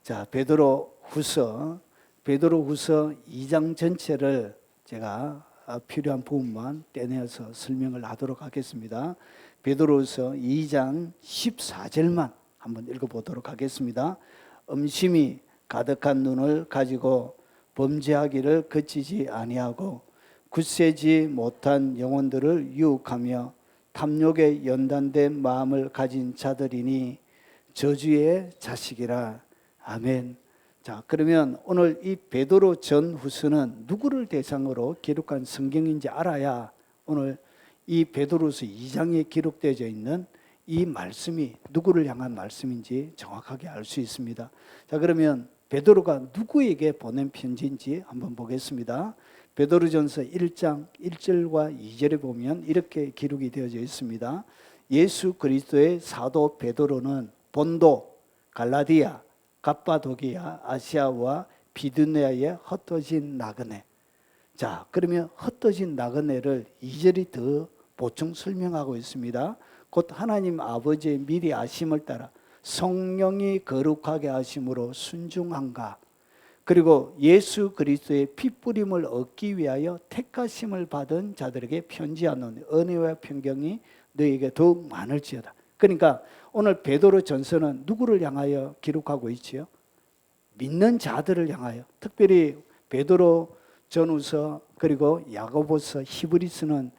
자, 베드로후서 2장 전체를 제가 필요한 부분만 떼내어서 설명을 하도록 하겠습니다. 베드로후서 2장 14절만 한번 읽어보도록 하겠습니다. 음심이 가득한 눈을 가지고 범죄하기를 그치지 아니하고 굳세지 못한 영혼들을 유혹하며 탐욕에 연단된 마음을 가진 자들이니 저주의 자식이라. 아멘. 자, 그러면 오늘 이 베드로 전후서는 누구를 대상으로 기록한 성경인지 알아야 오늘 이 베드로서 2장에 기록되어 있는 이 말씀이 누구를 향한 말씀인지 정확하게 알 수 있습니다. 자, 그러면 베드로가 누구에게 보낸 편지인지 한번 보겠습니다. 베드로전서 1장 1절과 2절에 보면 이렇게 기록이 되어져 있습니다. 예수 그리스도의 사도 베드로는 본도, 갈라디아, 갑바도기아, 아시아와 비두니아에 흩어진 나그네. 자, 그러면 흩어진 나그네를 2절이 더 보충 설명하고 있습니다. 곧 하나님 아버지의 미리 아심을 따라 성령이 거룩하게 하심으로 순종한가, 그리고 예수 그리스도의 피뿌림을 얻기 위하여 택하심을 받은 자들에게 편지하노니 은혜와 평경이 너에게 더욱 많을지어다. 그러니까 오늘 베드로 전서는 누구를 향하여 기록하고 있지요? 믿는 자들을 향하여. 특별히 베드로 전후서 그리고 야고보서 히브리서는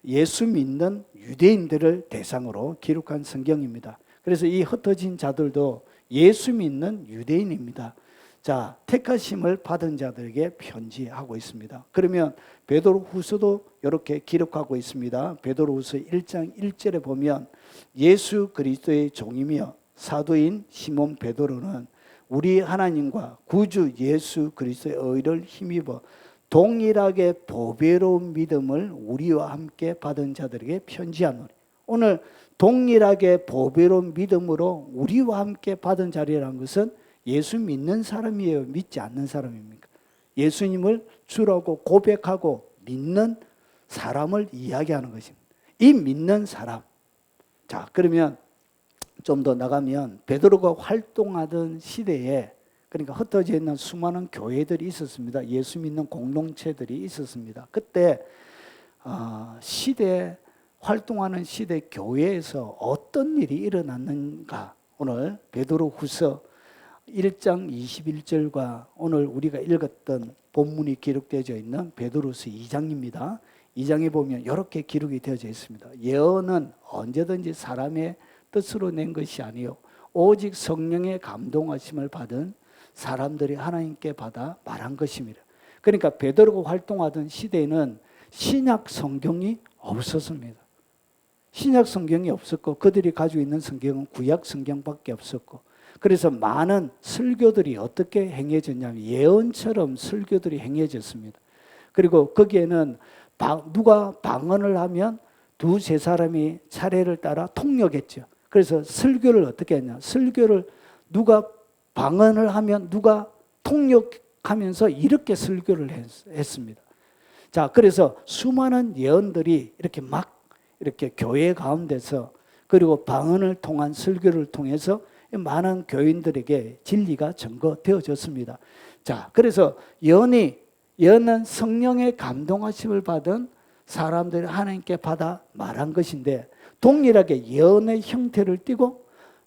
예수 믿는 유대인들을 대상으로 기록한 성경입니다. 그래서 이 흩어진 자들도 예수 믿는 유대인입니다. 자, 택하심을 받은 자들에게 편지하고 있습니다. 그러면 베드로후서도 이렇게 기록하고 있습니다. 베드로후서 1장 1절에 보면 예수 그리스도의 종이며 사도인 시몬 베드로는 우리 하나님과 구주 예수 그리스도의 의를 힘입어 동일하게 보배로운 믿음을 우리와 함께 받은 자들에게 편지하노니. 오늘 동일하게 보배로운 믿음으로 우리와 함께 받은 자리라는 것은 예수 믿는 사람이에요? 믿지 않는 사람입니까? 예수님을 주라고 고백하고 믿는 사람을 이야기하는 것입니다. 이 믿는 사람. 자, 그러면 좀 더 나가면 베드로가 활동하던 시대에, 그러니까 흩어져 있는 수많은 교회들이 있었습니다. 예수 믿는 공동체들이 있었습니다. 그때 활동하는 시대 교회에서 어떤 일이 일어났는가, 오늘 베드로후서 1장 21절과 오늘 우리가 읽었던 본문이 기록되어 있는 베드로서 2장입니다. 2장에 보면 이렇게 기록이 되어져 있습니다. 예언은 언제든지 사람의 뜻으로 낸 것이 아니요 오직 성령의 감동하심을 받은 사람들이 하나님께 받아 말한 것입니다. 그러니까 베드로가 활동하던 시대에는 신약 성경이 없었습니다. 신약 성경이 없었고 그들이 가지고 있는 성경은 구약 성경밖에 없었고, 그래서 많은 설교들이 어떻게 행해졌냐면 예언처럼 설교들이 행해졌습니다. 그리고 거기에는 누가 방언을 하면 두세 사람이 차례를 따라 통역했죠. 그래서 설교를 어떻게 했냐, 설교를 누가 방언을 하면 누가 통역하면서 이렇게 설교를 했습니다. 자, 그래서 수많은 예언들이 이렇게 교회 가운데서, 그리고 방언을 통한 설교를 통해서 많은 교인들에게 진리가 증거되어졌습니다. 자, 그래서 예언은 성령의 감동하심을 받은 사람들이 하나님께 받아 말한 것인데, 동일하게 예언의 형태를 띠고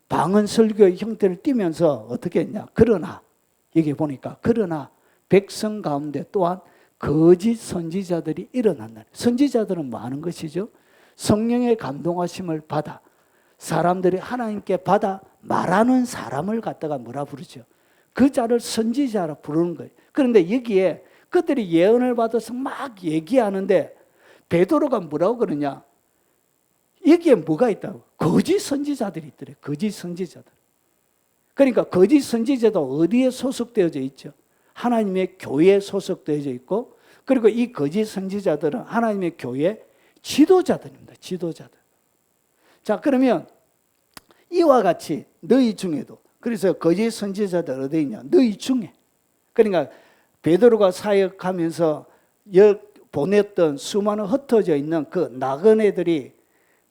방언 설교의 형태를 띠면서 어떻게 했냐, 그러나 여기 보니까 그러나 백성 가운데 또한 거짓 선지자들이 일어난다. 선지자들은 뭐 하는 것이죠? 성령의 감동하심을 받아 사람들이 하나님께 받아 말하는 사람을 갖다가 뭐라 부르죠? 그 자를 선지자라 부르는 거예요. 그런데 여기에 그들이 예언을 받아서 막 얘기하는데 베드로가 뭐라고 그러냐? 여기에 뭐가 있다고? 거짓 선지자들이 있더래. 거짓 선지자들. 그러니까 거짓 선지자도 어디에 소속되어져 있죠? 하나님의 교회에 소속되어져 있고, 그리고 이 거짓 선지자들은 하나님의 교회 지도자들입니다. 지도자들. 자, 그러면 이와 같이 너희 중에도, 그래서 거짓 선지자들 어디 있냐? 너희 중에. 그러니까 베드로가 사역하면서 보냈던 수많은 흩어져 있는 그 나그네들이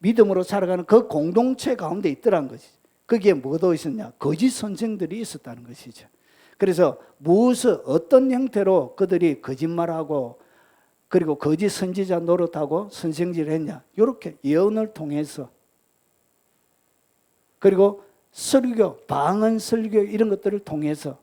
믿음으로 살아가는 그 공동체 가운데 있더란 것이죠. 거기에 뭐가 있었냐? 거짓 선생들이 있었다는 것이죠. 그래서 어떤 형태로 그들이 거짓말하고 그리고 거짓 선지자 노릇하고 선생질을 했냐? 이렇게 예언을 통해서, 그리고 설교, 방언 설교 이런 것들을 통해서.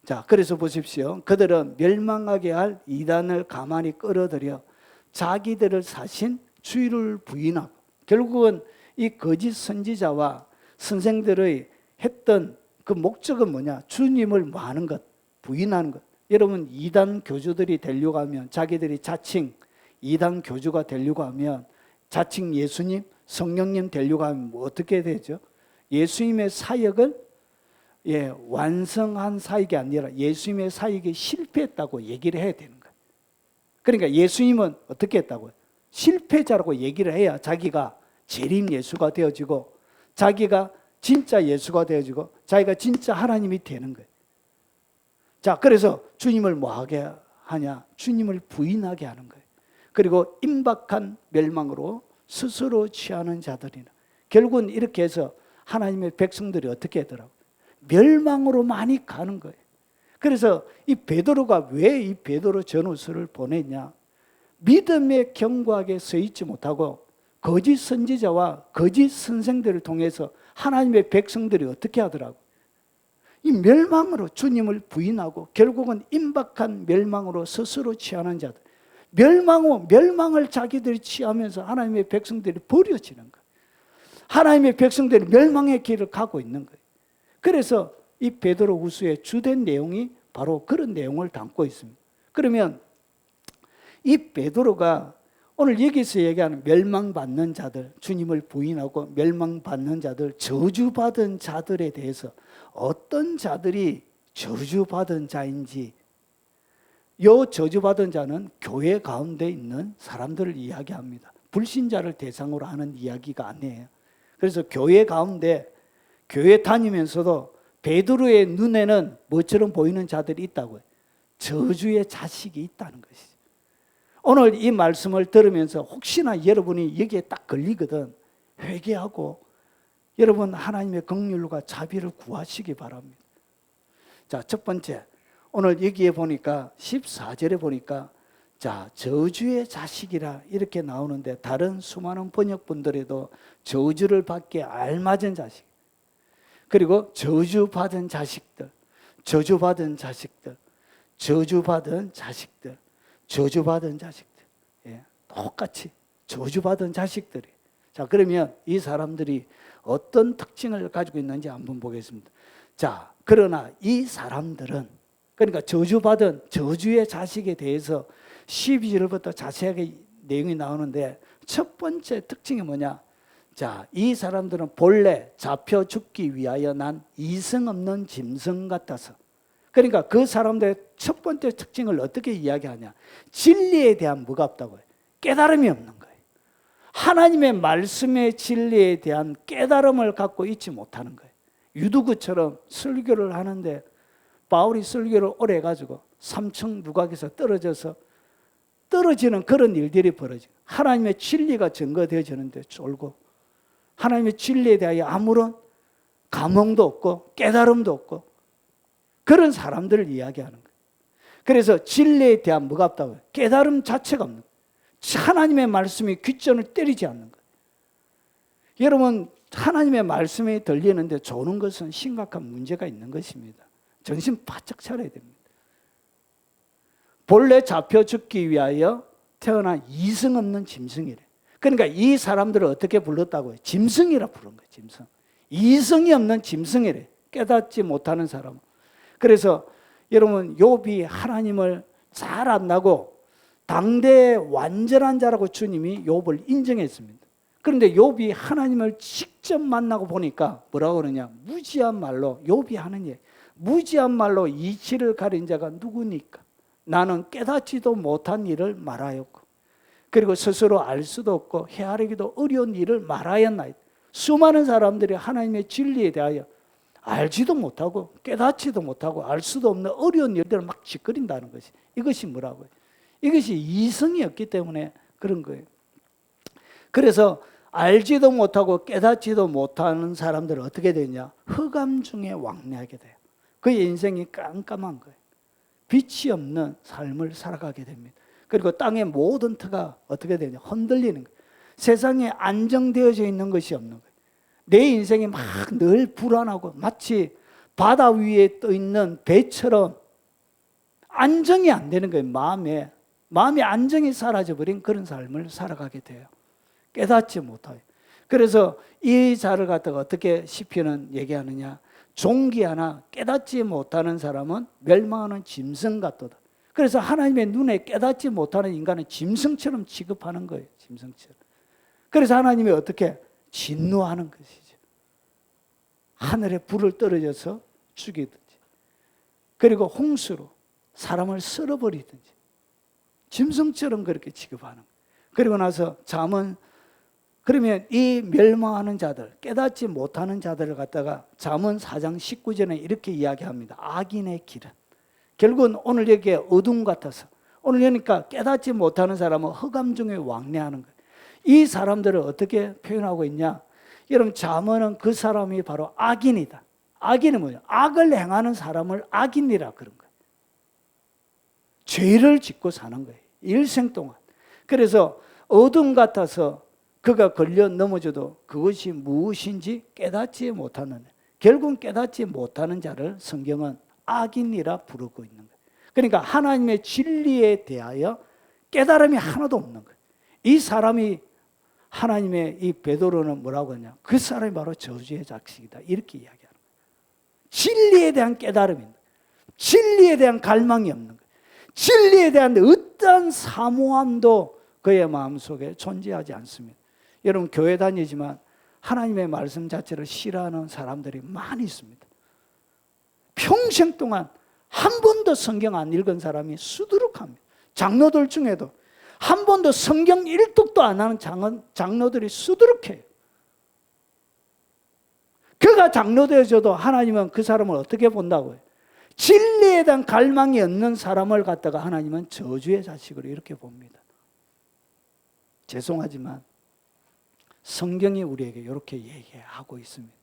자, 그래서 보십시오. 그들은 멸망하게 할 이단을 가만히 끌어들여 자기들을 사신 주의를 부인하고, 결국은 이 거짓 선지자와 선생들의 했던 그 목적은 뭐냐? 주님을 뭐 하는 것, 부인하는 것. 여러분 이단 교주들이 되려고 하면, 자기들이 자칭 이단 교주가 되려고 하면, 자칭 예수님, 성령님 되려고 하면 뭐 어떻게 되죠? 예수님의 사역을 완성한 사역이 아니라 예수님의 사역이 실패했다고 얘기를 해야 되는 거예요. 그러니까 예수님은 어떻게 했다고요? 실패자라고 얘기를 해야 자기가 재림 예수가 되어지고, 자기가 진짜 예수가 되어지고, 자기가 진짜 하나님이 되는 거예요. 자, 그래서 주님을 뭐 하게 하냐? 주님을 부인하게 하는 거예요. 그리고 임박한 멸망으로 스스로 취하는 자들이나, 결국은 이렇게 해서 하나님의 백성들이 어떻게 하더라고요? 멸망으로 많이 가는 거예요. 그래서 이 베드로가 왜 이 베드로 전후서를 보냈냐? 믿음의 경고하게 서 있지 못하고 거짓 선지자와 거짓 선생들을 통해서 하나님의 백성들이 어떻게 하더라고요? 이 멸망으로 주님을 부인하고 결국은 임박한 멸망으로 스스로 취하는 자들, 멸망을 자기들이 취하면서 하나님의 백성들이 버려지는 거예요. 하나님의 백성들이 멸망의 길을 가고 있는 거예요. 그래서 이 베드로 후서의 주된 내용이 바로 그런 내용을 담고 있습니다. 그러면 이 베드로가 오늘 여기서 얘기하는 멸망받는 자들, 주님을 부인하고 멸망받는 자들, 저주받은 자들에 대해서 어떤 자들이 저주받은 자인지, 이 저주받은 자는 교회 가운데 있는 사람들을 이야기합니다. 불신자를 대상으로 하는 이야기가 아니에요. 그래서 교회 가운데 교회 다니면서도 베드로의 눈에는 뭐처럼 보이는 자들이 있다고요? 저주의 자식이 있다는 것이죠. 오늘 이 말씀을 들으면서 혹시나 여러분이 여기에 딱 걸리거든, 회개하고 여러분 하나님의 긍휼과 자비를 구하시기 바랍니다. 자, 첫 번째, 오늘 여기에 보니까 14절에 보니까 자, 저주의 자식이라 이렇게 나오는데, 다른 수많은 번역본들에도 저주를 받기에 알맞은 자식, 그리고 저주받은 자식들, 저주받은 자식들, 저주받은 자식들, 저주받은 자식들, 똑같이 저주받은 자식들이. 자, 그러면 이 사람들이 어떤 특징을 가지고 있는지 한번 보겠습니다. 자, 그러나 이 사람들은, 그러니까 저주받은 저주의 자식에 대해서 12절부터 자세하게 내용이 나오는데, 첫 번째 특징이 뭐냐? 자, 이 사람들은 본래 잡혀 죽기 위하여 난 이성 없는 짐승 같아서. 그러니까 그 사람들의 첫 번째 특징을 어떻게 이야기하냐? 진리에 대한 뭐가 없다고요? 깨달음이 없는 거예요. 하나님의 말씀의 진리에 대한 깨달음을 갖고 있지 못하는 거예요. 유두구처럼 설교를 하는데, 바울이 설교를 오래 해가지고 3층 누각에서 떨어지는 그런 일들이 벌어지고, 하나님의 진리가 증거되어지는데 쫄고, 하나님의 진리에 대하여 아무런 감흥도 없고 깨달음도 없고, 그런 사람들을 이야기하는 거예요. 그래서 진리에 대한 뭐가 없다고요? 깨달음 자체가 없는 거예요. 하나님의 말씀이 귓전을 때리지 않는 거예요. 여러분, 하나님의 말씀이 들리는데 조는 것은 심각한 문제가 있는 것입니다. 정신 바짝 차려야 됩니다. 본래 잡혀 죽기 위하여 태어난 이성 없는 짐승이래. 그러니까 이 사람들을 어떻게 불렀다고요? 짐승이라 부른 거예요. 짐승. 이성이 없는 짐승이래. 깨닫지 못하는 사람. 그래서 여러분, 욥이 하나님을 잘 안다고 당대의 완전한 자라고 주님이 욥을 인정했습니다. 그런데 욥이 하나님을 직접 만나고 보니까 뭐라고 그러냐? 무지한 말로, 욥이 하는 얘기, 무지한 말로 이치를 가린 자가 누구니까? 나는 깨닫지도 못한 일을 말하였고, 그리고 스스로 알 수도 없고 헤아리기도 어려운 일을 말하였나이다. 수많은 사람들이 하나님의 진리에 대하여 알지도 못하고 깨닫지도 못하고 알 수도 없는 어려운 일들을 막 짓거린다는 것이, 이것이 뭐라고요? 이것이 이성이 없기 때문에 그런 거예요. 그래서 알지도 못하고 깨닫지도 못하는 사람들은 어떻게 되냐? 흑암 중에 왕래하게 돼요. 그의 인생이 깜깜한 거예요. 빛이 없는 삶을 살아가게 됩니다. 그리고 땅의 모든 터가 어떻게 되냐? 흔들리는 거예요. 세상에 안정되어져 있는 것이 없는 거예요. 내 인생이 막 늘 불안하고 마치 바다 위에 떠 있는 배처럼 안정이 안 되는 거예요. 마음의 안정이 사라져버린 그런 삶을 살아가게 돼요. 깨닫지 못해요. 그래서 이 자를 갖다가 어떻게 시편은 얘기하느냐? 종기 하나 깨닫지 못하는 사람은 멸망하는 짐승 같도다. 그래서 하나님의 눈에 깨닫지 못하는 인간은 짐승처럼 취급하는 거예요. 짐승처럼. 그래서 하나님이 어떻게 진노하는 것이죠. 하늘에 불을 떨어져서 죽이든지, 그리고 홍수로 사람을 썰어버리든지, 짐승처럼 그렇게 취급하는 거예요. 그리고 나서 잠언, 그러면 이 멸망하는 자들, 깨닫지 못하는 자들을 갖다가 잠언 4장 19절에 이렇게 이야기합니다. 악인의 길은 결국은 오늘 여기에 어둠 같아서, 오늘 여니까 깨닫지 못하는 사람은 흑암 중에 왕래하는 거예요. 이 사람들을 어떻게 표현하고 있냐? 여러분, 잠언은 그 사람이 바로 악인이다. 악인은 뭐냐? 악을 행하는 사람을 악인이라 그런 거예요. 죄를 짓고 사는 거예요. 일생 동안. 그래서 어둠 같아서 그가 걸려 넘어져도 그것이 무엇인지 깨닫지 못하는, 결국은 깨닫지 못하는 자를 성경은 악인이라 부르고 있는 거예요. 그러니까 하나님의 진리에 대하여 깨달음이 하나도 없는 거예요. 이 사람이, 하나님의 이 베드로는 뭐라고 하냐? 그 사람이 바로 저주의 자식이다, 이렇게 이야기하는 거예요. 진리에 대한 깨달음이 있는 거예요. 진리에 대한 갈망이 없는 거예요. 진리에 대한 어떠한 사모함도 그의 마음속에 존재하지 않습니다. 여러분, 교회 다니지만 하나님의 말씀 자체를 싫어하는 사람들이 많이 있습니다. 평생 동안 한 번도 성경 안 읽은 사람이 수두룩합니다. 장로들 중에도 한 번도 성경 일독도 안 하는 장로들이 수두룩해요. 그가 장로 되어져도 하나님은 그 사람을 어떻게 본다고요? 진리에 대한 갈망이 없는 사람을 갖다가 하나님은 저주의 자식으로 이렇게 봅니다. 죄송하지만 성경이 우리에게 이렇게 얘기하고 있습니다.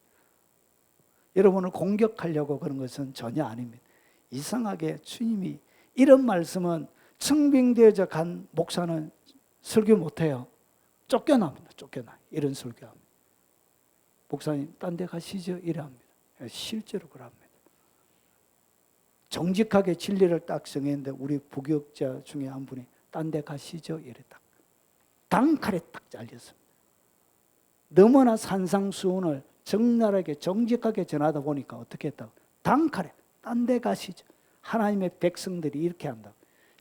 여러분을 공격하려고 그런 것은 전혀 아닙니다. 이상하게 주님이 이런 말씀은 청빙되어져 간 목사는 설교 못해요. 쫓겨납니다. 쫓겨나. 이런 설교합니다. 목사님 딴 데 가시죠? 이래 합니다. 실제로 그럽니다. 정직하게 진리를 딱 정했는데 우리 부교육자 중에 한 분이 딴 데 가시죠? 이래 딱 단칼에 딱 잘렸습니다. 너무나 산상수훈을 적나라하게 정직하게 전하다 보니까 어떻게 했다고? 단칼에 딴 데 가시죠. 하나님의 백성들이 이렇게 한다고.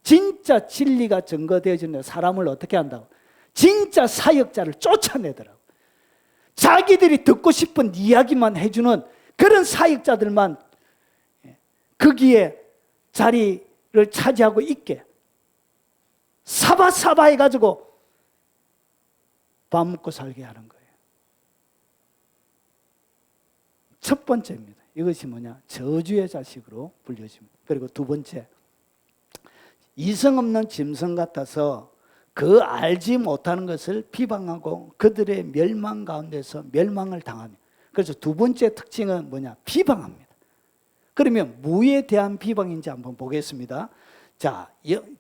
진짜 진리가 증거되어지는 사람을 어떻게 한다고? 진짜 사역자를 쫓아내더라고. 자기들이 듣고 싶은 이야기만 해주는 그런 사역자들만 거기에 자리를 차지하고 있게 사바사바 해가지고 밥 먹고 살게 하는 거예요. 첫 번째입니다. 이것이 뭐냐? 저주의 자식으로 불려집니다. 그리고 두 번째, 이성 없는 짐승 같아서 그 알지 못하는 것을 비방하고 그들의 멸망 가운데서 멸망을 당합니다. 그래서 두 번째 특징은 뭐냐? 비방합니다. 그러면 무에 대한 비방인지 한번 보겠습니다. 자,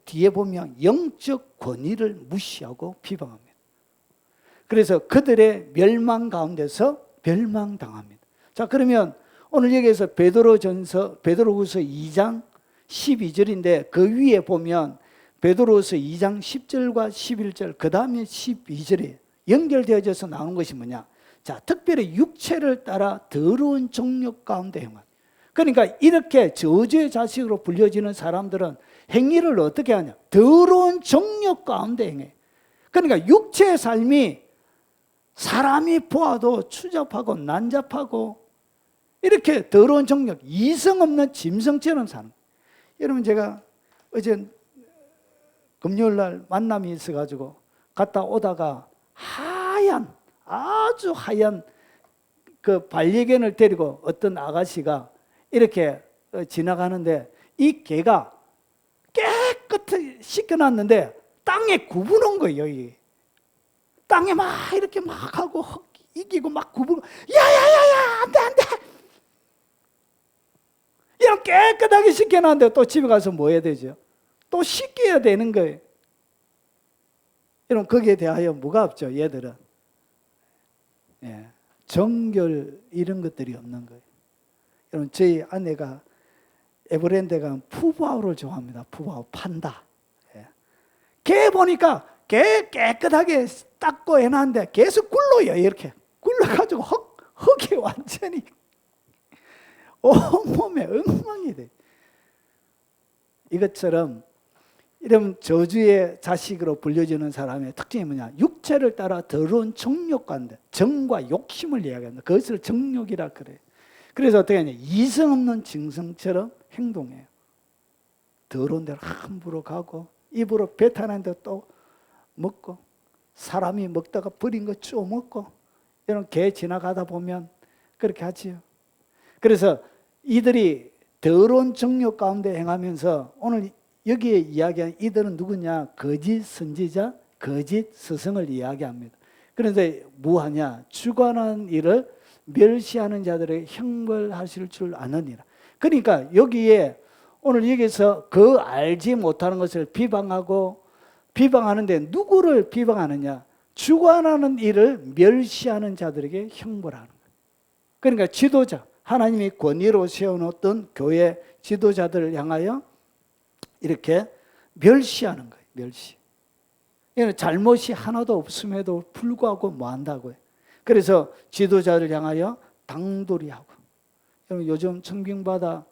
뒤에 보면 영적 권위를 무시하고 비방합니다. 그래서 그들의 멸망 가운데서 멸망당합니다. 자, 그러면 오늘 여기에서 베드로후서 2장 12절인데 그 위에 보면 베드로후서 2장 10절과 11절 그 다음에 12절에 연결되어져서 나오는 것이 뭐냐? 자, 특별히 육체를 따라 더러운 정욕 가운데 행한. 그러니까 이렇게 저주의 자식으로 불려지는 사람들은 행위를 어떻게 하냐? 더러운 정욕 가운데 행해. 그러니까 육체의 삶이 사람이 보아도 추잡하고 난잡하고 이렇게 더러운 정욕, 이성 없는 짐승처럼 사는. 여러분, 제가 어제 금요일 날 만남이 있어가지고 갔다 오다가 아주 하얀 그 반려견을 데리고 어떤 아가씨가 이렇게 지나가는데 이 개가 깨끗이 씻겨놨는데 땅에 굽어놓은 거예요. 여기 땅에 막 이렇게 막 하고 이기고 막 굽어. 야야야야, 안돼. 이런 깨끗하게 씻겨놨는데 또 집에 가서 뭐 해야 되죠? 또 씻겨야 되는 거예요. 여러분, 거기에 대하여 뭐가 없죠? 얘들은 정결 이런 것들이 없는 거예요. 여러분, 저희 아내가 에버랜드가 푸바오를 좋아합니다. 푸바오 판다. 걔 보니까 걔 깨끗하게 닦고 해놨는데 계속 굴러요. 이렇게 굴러가지고 흙이 완전히 온몸에 엉망이 돼. 이것처럼 이런 저주의 자식으로 불려지는 사람의 특징이 뭐냐? 육체를 따라 더러운 정욕관데, 정과 욕심을 이야기한다. 그것을 정욕이라 그래요. 그래서 어떻게 하냐? 이성 없는 짐승처럼 행동해요. 더러운 데로 함부로 가고, 입으로 배탈난 데 또 먹고, 사람이 먹다가 버린 거 쭉 먹고, 이런 개 지나가다 보면 그렇게 하지요. 그래서 이들이 더러운 정욕 가운데 행하면서 오늘 여기에 이야기한 이들은 누구냐? 거짓 선지자, 거짓 스승을 이야기합니다. 그런데 뭐하냐? 주관하는 일을 멸시하는 자들에게 형벌하실 줄 아느니라. 그러니까 여기에 오늘 여기서 그 알지 못하는 것을 비방하는데 누구를 비방하느냐? 주관하는 일을 멸시하는 자들에게 형벌하는 거예요. 그러니까 지도자, 하나님이 권위로 세워놓던 교회 지도자들을 향하여 이렇게 멸시하는 거예요. 멸시. 이는 잘못이 하나도 없음에도 불구하고 뭐 한다고요? 그래서 지도자를 향하여 당돌이하고. 요즘 청빙받아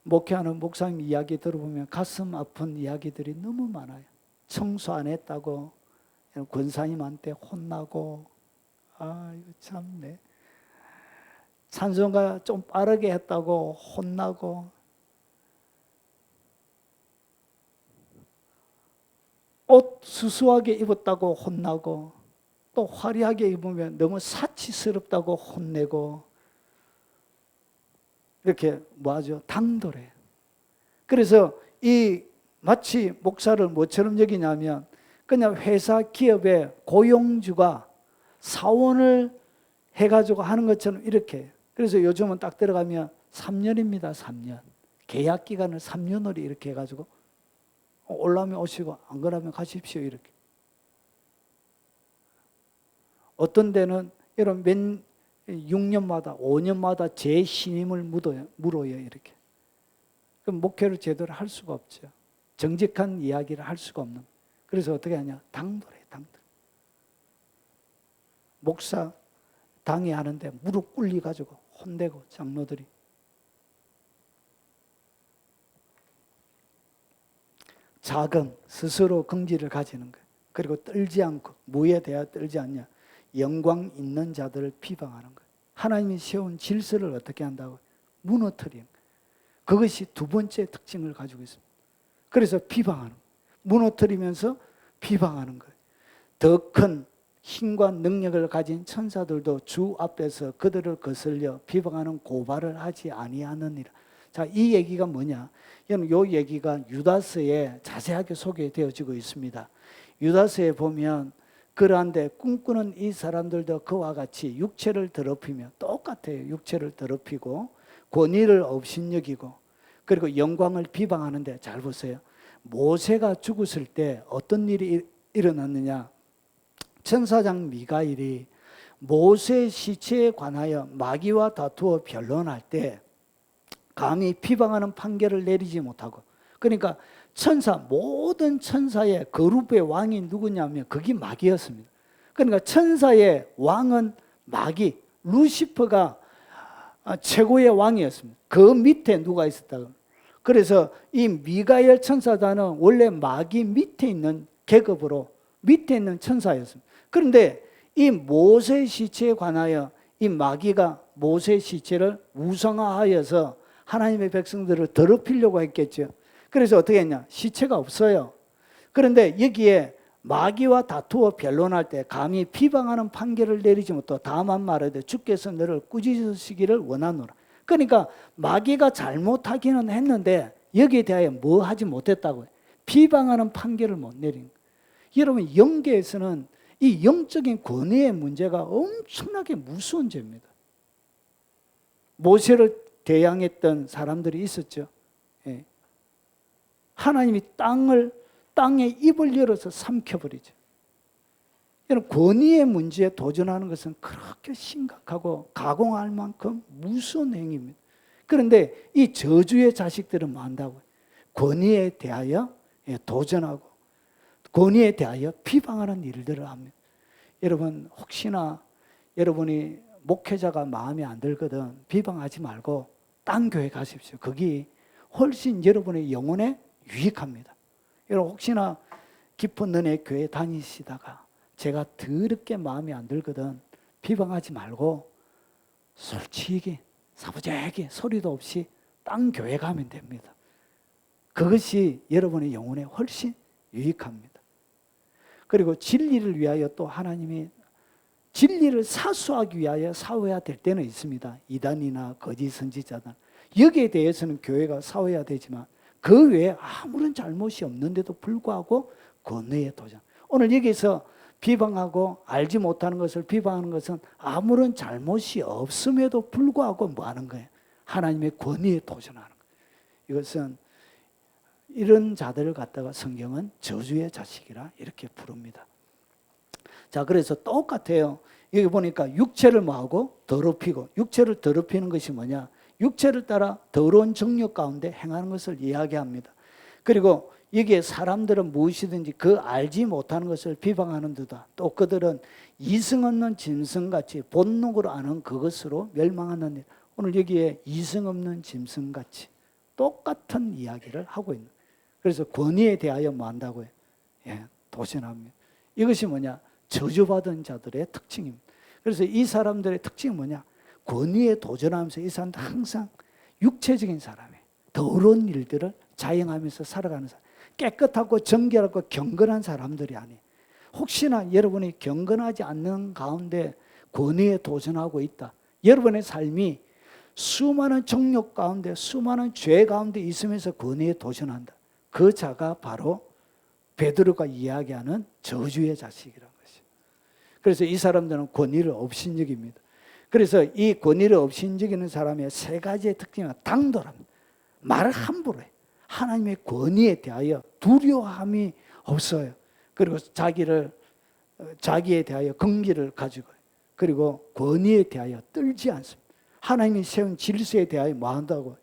목회하는 목사님 이야기 들어보면 가슴 아픈 이야기들이 너무 많아요. 청소 안 했다고 권사님한테 혼나고, 아 이거 참네. 찬송가 좀 빠르게 했다고 혼나고, 옷 수수하게 입었다고 혼나고, 또 화려하게 입으면 너무 사치스럽다고 혼내고, 이렇게 뭐하죠? 당돌해요. 그래서 이 마치 목사를 뭐처럼 여기냐면 그냥 회사 기업의 고용주가 사원을 해가지고 하는 것처럼 이렇게. 그래서 요즘은 딱 들어가면 3년입니다. 3년. 계약 기간을 3년으로 이렇게 해가지고 올라오면 오시고 안 그러면 가십시오. 이렇게. 어떤 데는 이런 6년마다 5년마다 재신임을 물어요. 이렇게. 그럼 목회를 제대로 할 수가 없죠. 정직한 이야기를 할 수가 없는. 그래서 어떻게 하냐? 당돌해. 당돌. 목사 당이 하는데 무릎 꿇려가지고 혼내고 장로들이. 자긍, 스스로 긍지를 가지는 거예요. 그리고 떨지 않고, 뭐에 대하여 떨지 않냐? 영광 있는 자들을 비방하는 거예요. 하나님이 세운 질서를 어떻게 한다고? 무너뜨리는 거예요. 그것이 두 번째 특징을 가지고 있습니다. 그래서 비방하는 거예요. 무너뜨리면서 비방하는 거예요. 더 큰 힘과 능력을 가진 천사들도 주 앞에서 그들을 거슬려 비방하는 고발을 하지 아니하느니라. 자, 이 얘기가 뭐냐? 이 얘기가 유다서에 자세하게 소개되어지고 있습니다. 유다서에 보면 그러한데 꿈꾸는 이 사람들도 그와 같이 육체를 더럽히며, 똑같아요. 육체를 더럽히고 권위를 업신여기고, 그리고 영광을 비방하는데, 잘 보세요. 모세가 죽었을 때 어떤 일이 일어났느냐? 천사장 미가일이 모세 시체에 관하여 마귀와 다투어 변론할 때 감히 비방하는 판결을 내리지 못하고, 그러니까 모든 천사의 그룹의 왕이 누구냐면 그게 마귀였습니다. 그러니까 천사의 왕은 마귀, 루시퍼가 최고의 왕이었습니다. 그 밑에 누가 있었다고. 그래서 이 미가엘 천사단은 원래 마귀 밑에 있는 계급으로 밑에 있는 천사였습니다. 그런데 이 모세 시체에 관하여 이 마귀가 모세 시체를 우상화하여서 하나님의 백성들을 더럽히려고 했겠죠. 그래서 어떻게 했냐? 시체가 없어요. 그런데 여기에 마귀와 다투어 변론할 때 감히 비방하는 판결을 내리지 못하고 다만 말하되 주께서 너를 꾸짖으시기를 원하노라. 그러니까 마귀가 잘못하기는 했는데 여기에 대하여 뭐 하지 못했다고요? 비방하는 판결을 못 내린 거예요. 여러분, 영계에서는 이 영적인 권위의 문제가 엄청나게 무서운 죄입니다. 모세를 대항했던 사람들이 있었죠. 예. 하나님이 땅에 입을 열어서 삼켜버리죠. 이런 권위의 문제에 도전하는 것은 그렇게 심각하고 가공할 만큼 무서운 행위입니다. 그런데 이 저주의 자식들은 뭐 한다고요? 권위에 대하여 도전하고 권위에 대하여 비방하는 일들을 합니다. 여러분, 혹시나 여러분이 목회자가 마음에 안 들거든 비방하지 말고 딴 교회 가십시오. 거기 훨씬 여러분의 영혼에 유익합니다. 여러분 혹시나 깊은 은혜 교회 다니시다가 제가 더럽게 마음에 안 들거든 비방하지 말고 솔직히 사부재기 소리도 없이 딴 교회 가면 됩니다. 그것이 여러분의 영혼에 훨씬 유익합니다. 그리고 진리를 위하여 또 하나님이 진리를 사수하기 위하여 싸워야 될 때는 있습니다. 이단이나 거짓 선지자들 여기에 대해서는 교회가 싸워야 되지만 그 외에 아무런 잘못이 없는데도 불구하고 권위에 도전. 오늘 여기서 비방하고 알지 못하는 것을 비방하는 것은 아무런 잘못이 없음에도 불구하고 뭐 하는 거예요? 하나님의 권위에 도전하는 거예요. 이것은 이런 자들을 갖다가 성경은 저주의 자식이라 이렇게 부릅니다. 자, 그래서 똑같아요. 여기 보니까 육체를 뭐하고 더럽히고, 육체를 더럽히는 것이 뭐냐? 육체를 따라 더러운 정욕 가운데 행하는 것을 이야기합니다. 그리고 여기에 사람들은 무엇이든지 그 알지 못하는 것을 비방하는 데다 또 그들은 이성 없는 짐승같이 본능으로 아는 그것으로 멸망하는 일. 오늘 여기에 이성 없는 짐승같이 똑같은 이야기를 하고 있는. 그래서 권위에 대하여 뭐 한다고요? 예, 도전합니다. 이것이 뭐냐? 저주받은 자들의 특징입니다. 그래서 이 사람들의 특징이 뭐냐? 권위에 도전하면서 이 사람들 항상 육체적인 사람이에요. 더러운 일들을 자행하면서 살아가는 사람. 깨끗하고 정결하고 경건한 사람들이 아니에요. 혹시나 여러분이 경건하지 않는 가운데 권위에 도전하고 있다. 여러분의 삶이 수많은 정욕 가운데 수많은 죄 가운데 있으면서 권위에 도전한다. 그 자가 바로 베드로가 이야기하는 저주의 자식이라는 것이에요. 그래서 이 사람들은 권위를 업신여깁니다. 그래서 이 권위를 업신여기는 사람의 세 가지의 특징은 당돌합니다. 말을 함부로 해요. 하나님의 권위에 대하여 두려움이 없어요. 그리고 자기에 대하여 긍지를 가지고, 그리고 권위에 대하여 떨지 않습니다. 하나님이 세운 질서에 대하여 뭐 한다고?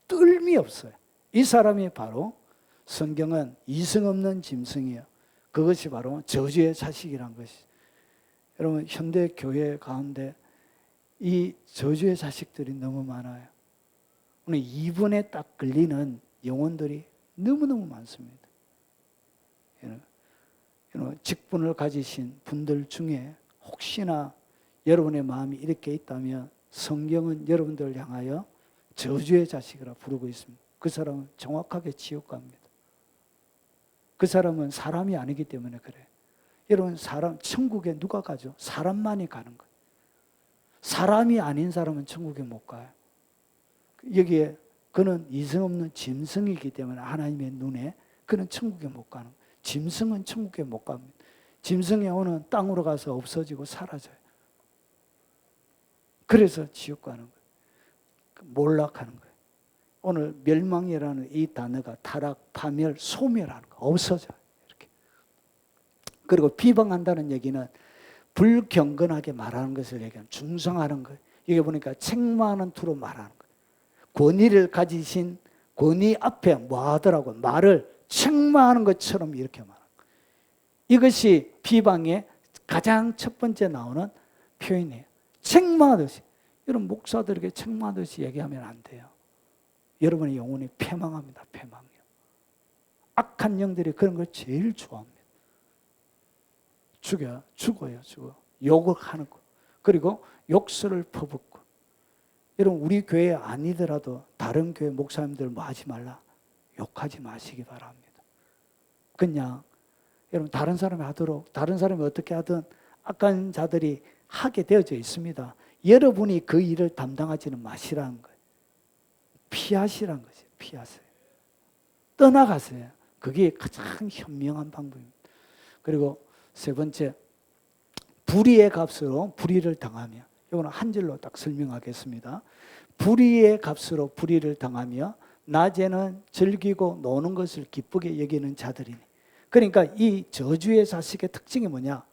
뜰미 없어요. 이 사람이 바로 성경은 이성 없는 짐승이에요. 그것이 바로 저주의 자식이란 것이죠. 여러분 현대 교회 가운데 이 저주의 자식들이 너무 많아요. 오늘 2분에 딱 걸리는 영혼들이 너무너무 많습니다. 직분을 가지신 분들 중에 혹시나 여러분의 마음이 이렇게 있다면 성경은 여러분들을 향하여 저주의 자식이라 부르고 있습니다. 그 사람은 정확하게 지옥 갑니다. 그 사람은 사람이 아니기 때문에 그래요. 여러분 천국에 누가 가죠? 사람만이 가는 거예요. 사람이 아닌 사람은 천국에 못 가요. 여기에 그는 이성 없는 짐승이기 때문에 하나님의 눈에 그는 천국에 못 가는 거예요. 짐승은 천국에 못 갑니다. 짐승의 영혼은 땅으로 가서 없어지고 사라져요. 그래서 지옥 가는 거예요. 몰락하는 거예요. 오늘 멸망이라는 이 단어가 타락, 파멸, 소멸하는 거, 없어져요. 이렇게. 그리고 비방한다는 얘기는 불경건하게 말하는 것을 얘기하는, 중성하는 거예요. 여기 보니까 책망하는 투로 말하는 거예요. 권위를 가지신 권위 앞에 뭐 하더라고? 말을 책망하는 것처럼 이렇게 말하는 거예요. 이것이 비방의 가장 첫 번째 나오는 표현이에요. 책망하듯이. 여러분 목사들에게 책망하듯이 얘기하면 안 돼요. 여러분의 영혼이 패망합니다. 패망이요. 악한 영들이 그런 걸 제일 좋아합니다. 죽어요. 욕을 하는 거. 그리고 욕설을 퍼붓고. 여러분 우리 교회 아니더라도 다른 교회 목사님들 뭐 하지 말라. 욕하지 마시기 바랍니다. 그냥 여러분 다른 사람이 하도록, 다른 사람이 어떻게 하든 악한 자들이 하게 되어져 있습니다. 여러분이 그 일을 담당하지는 마시라는 거예요. 피하시라는 거죠. 피하세요. 떠나가세요. 그게 가장 현명한 방법입니다. 그리고 세 번째, 불의의 값으로 불의를 당하며, 이거는 한 줄로 딱 설명하겠습니다. 불의의 값으로 불의를 당하며 낮에는 즐기고 노는 것을 기쁘게 여기는 자들이니. 그러니까 이 저주의 자식의 특징이 뭐냐?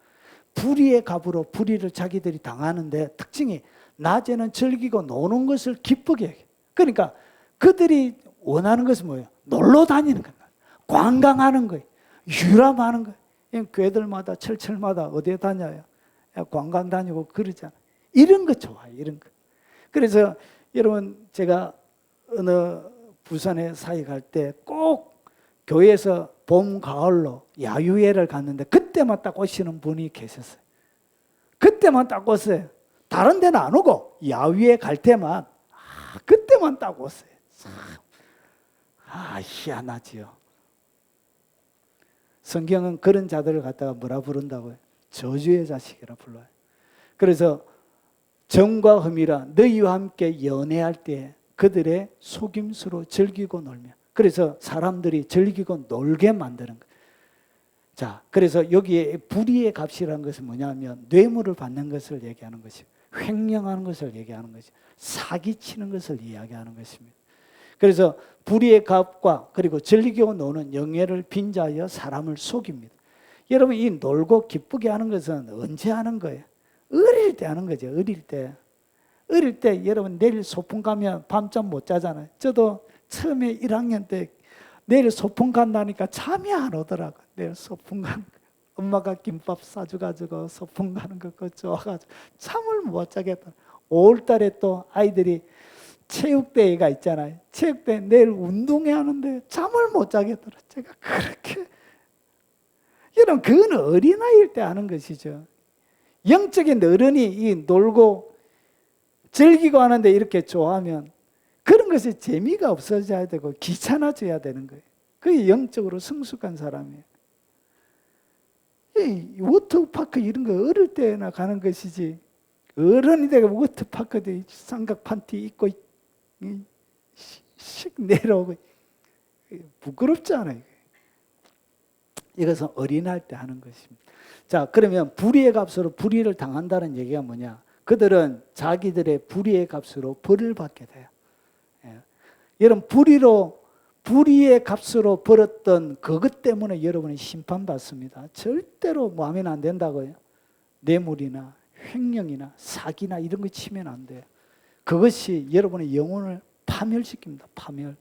불의의 값으로 불의를 자기들이 당하는데 특징이 낮에는 즐기고 노는 것을 기쁘게 여겨. 그러니까 그들이 원하는 것은 뭐예요? 놀러 다니는 거예요. 관광하는 거예요. 유람하는 거예요. 교회들마다 철철마다 어디에 다녀요? 관광 다니고 그러잖아요. 이런 거 좋아요. 이런 거. 그래서 여러분 제가 어느 부산에 사회 갈 때 꼭 교회에서 봄, 가을로 야유회를 갔는데 그때만 딱 오시는 분이 계셨어요. 그때만 딱 오세요. 다른 데는 안 오고 야유회 갈 때만 그때만 딱 오세요. 참, 희한하지요. 성경은 그런 자들을 갖다가 뭐라 부른다고요? 저주의 자식이라 불러요. 그래서 정과 흠이라 너희와 함께 연애할 때 그들의 속임수로 즐기고 놀며, 그래서 사람들이 즐기고 놀게 만드는 거예요. 자, 그래서 여기에 불의의 값이라는 것은 뭐냐면 뇌물을 받는 것을 얘기하는 것이고, 횡령하는 것을 얘기하는 것이고, 사기치는 것을 이야기하는 것입니다. 그래서 불의의 값과 그리고 즐기고 노는 영예를 빈자하여 사람을 속입니다. 여러분, 이 놀고 기쁘게 하는 것은 언제 하는 거예요? 어릴 때 하는 거죠. 어릴 때. 어릴 때 여러분 내일 소풍 가면 밤잠 못 자잖아요. 저도 처음에 1학년 때 내일 소풍 간다니까 잠이 안 오더라고요. 내일 소풍 가는 거. 엄마가 김밥 싸줘가지고 소풍 가는 거 그거 좋아가지고 잠을 못 자겠다. 5월달에 또 아이들이 체육대회가 있잖아요. 체육대회 내일 운동회 하는데 잠을 못 자겠더라. 제가 그렇게, 여러분 그건 어린아이일 때 하는 것이죠. 영적인 어른이 이 놀고 즐기고 하는데 이렇게 좋아하면 그런 것이 재미가 없어져야 되고 귀찮아져야 되는 거예요. 그게 영적으로 성숙한 사람이에요. 이 워터파크 이런 거 어릴 때나 가는 것이지, 어른이 되고 워터파크도 삼각 판티 입고 씩 내려오고 부끄럽지 않아요. 이것은 어린할 때 하는 것입니다. 자, 그러면 불의의 값으로 불의를 당한다는 얘기가 뭐냐? 그들은 자기들의 불의의 값으로 벌을 받게 돼요. 예. 여러분, 불의의 값으로 벌었던 그것 때문에 여러분이 심판받습니다. 절대로 뭐 하면 안 된다고요. 뇌물이나 횡령이나 사기나 이런 거 치면 안 돼요. 그것이 여러분의 영혼을 파멸시킵니다. 파멸.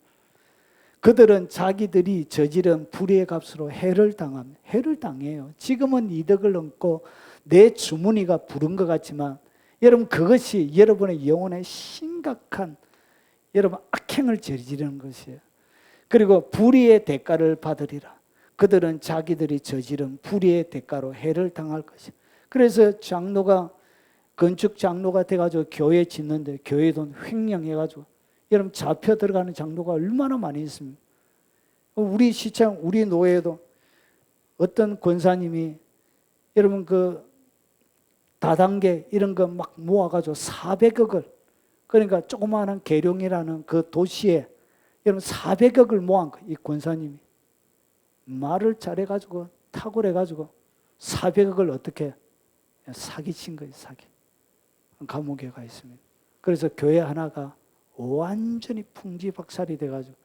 그들은 자기들이 저지른 불의의 값으로 해를 당합니다. 해를 당해요. 지금은 이득을 얻고 내 주머니가 부른 것 같지만 여러분 그것이 여러분의 영혼에 심각한 여러분 악행을 저지르는 것이에요. 그리고 불의의 대가를 받으리라. 그들은 자기들이 저지른 불의의 대가로 해를 당할 것이에요. 그래서 장로가, 건축 장로가 돼가지고 교회 짓는데 교회 돈 횡령해가지고 여러분 잡혀 들어가는 장로가 얼마나 많이 있습니까? 우리 시청, 우리 노예도 어떤 권사님이 여러분 그 다단계 이런 거 막 모아가지고 400억을, 그러니까 조그마한 계룡이라는 그 도시에 여러분 400억을 모은 거예요. 이 권사님이 말을 잘해가지고 탁월해가지고 400억을 어떻게 사기친 거예요. 사기. 감옥에 가 있습니다. 그래서 교회 하나가 완전히 풍지박살이 돼가지고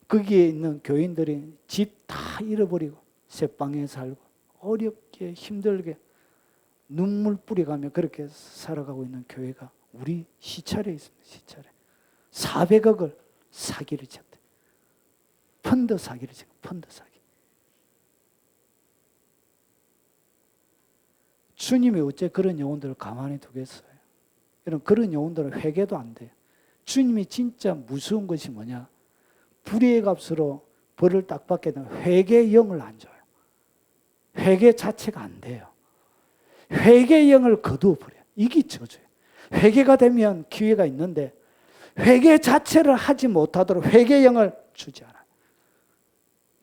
거기에 있는 교인들이 집 다 잃어버리고 새방에 살고 어렵게 힘들게 눈물 뿌려가며 그렇게 살아가고 있는 교회가 우리 시찰에 있습니다. 시찰에 400억을 사기를 쳤대. 펀드 사기를 쳤고, 펀드 사기. 주님이 어째 그런 영혼들을 가만히 두겠어요? 여러분, 그런 영혼들은 회개도 안 돼요. 주님이 진짜 무서운 것이 뭐냐? 불의의 값으로 벌을 딱 받게 되면 회개의 영을 안 줘요. 회개 자체가 안 돼요. 회개의 영을 거두어버려요. 이게 저주예요. 회개가 되면 기회가 있는데 회개 자체를 하지 못하도록 회개의 영을 주지 않아요.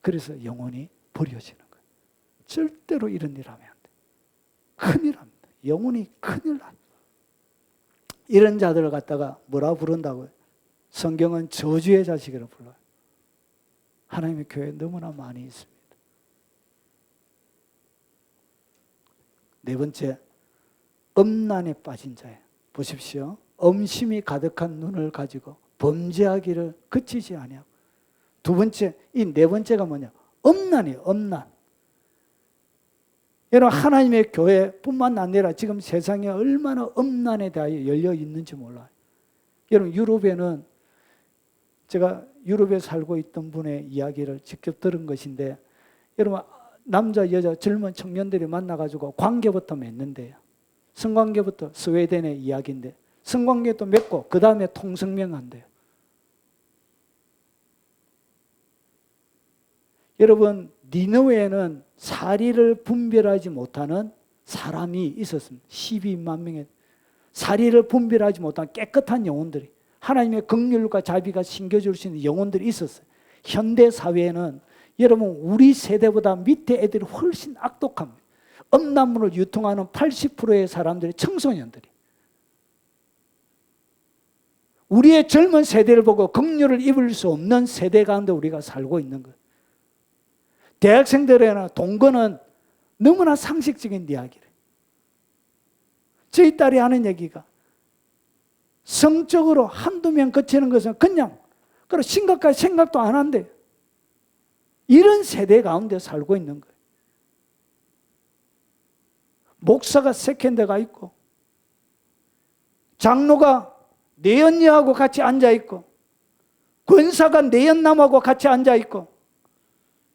그래서 영혼이 버려지는 거예요. 절대로 이런 일 하면 안 돼요. 큰일 납니다. 영혼이 큰일 납니다. 이런 자들을 갖다가 뭐라 부른다고요? 성경은 저주의 자식이라고 불러요. 하나님의 교회에 너무나 많이 있습니다. 네 번째, 엄난에 빠진 자예요. 보십시오. 엄심이 가득한 눈을 가지고 범죄하기를 그치지 아니하고. 두 번째, 이 네 번째가 뭐냐? 엄난이에요. 엄난. 여러분, 하나님의 교회뿐만 아니라 지금 세상에 얼마나 엄난에 대하여 열려 있는지 몰라요. 여러분, 유럽에는 제가 유럽에 살고 있던 분의 이야기를 직접 들은 것인데, 여러분, 남자 여자 젊은 청년들이 만나가지고 관계부터 맺는데요. 성관계부터 스웨덴의 이야기인데 성관계도 맺고 그 다음에 통성명한대요. 여러분, 니느웨에는 사리를 분별하지 못하는 사람이 있었습니다. 12만 명의 사리를 분별하지 못한 깨끗한 영혼들이, 하나님의 긍휼과 자비가 심겨줄 수 있는 영혼들이 있었어요. 현대 사회에는 여러분, 우리 세대보다 밑에 애들이 훨씬 악독합니다. 음란물을 유통하는 80%의 사람들이 청소년들이. 우리의 젊은 세대를 보고 긍휼을 입을 수 없는 세대 가운데 우리가 살고 있는 거예요. 대학생들에는 동거는 너무나 상식적인 이야기를. 저희 딸이 하는 얘기가, 성적으로 한두 명 거치는 것은 그냥 심각하게 생각도 안 한대요. 이런 세대 가운데 살고 있는 거예요. 목사가 세컨드가 있고, 장로가 내연녀하고 같이 앉아있고, 권사가 내연남하고 같이 앉아있고,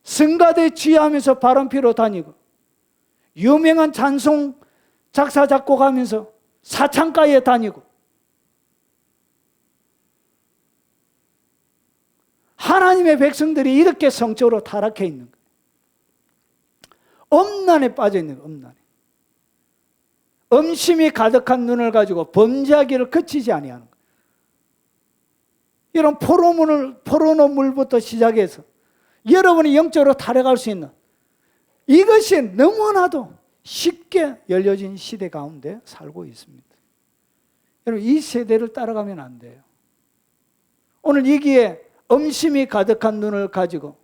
성가대 지휘하면서 바람피러 다니고, 유명한 찬송 작사 작곡하면서 사창가에 다니고, 하나님의 백성들이 이렇게 성적으로 타락해 있는 거예요. 음란에 빠져 있는 거예요. 음란에. 음심이 가득한 눈을 가지고 범죄하기를 그치지 아니하는 거예요. 이런 포르노물부터 시작해서 여러분이 영적으로 타락할 수 있는, 이것이 너무나도 쉽게 열려진 시대 가운데 살고 있습니다. 여러분, 이 세대를 따라가면 안 돼요. 오늘 여기에 음심이 가득한 눈을 가지고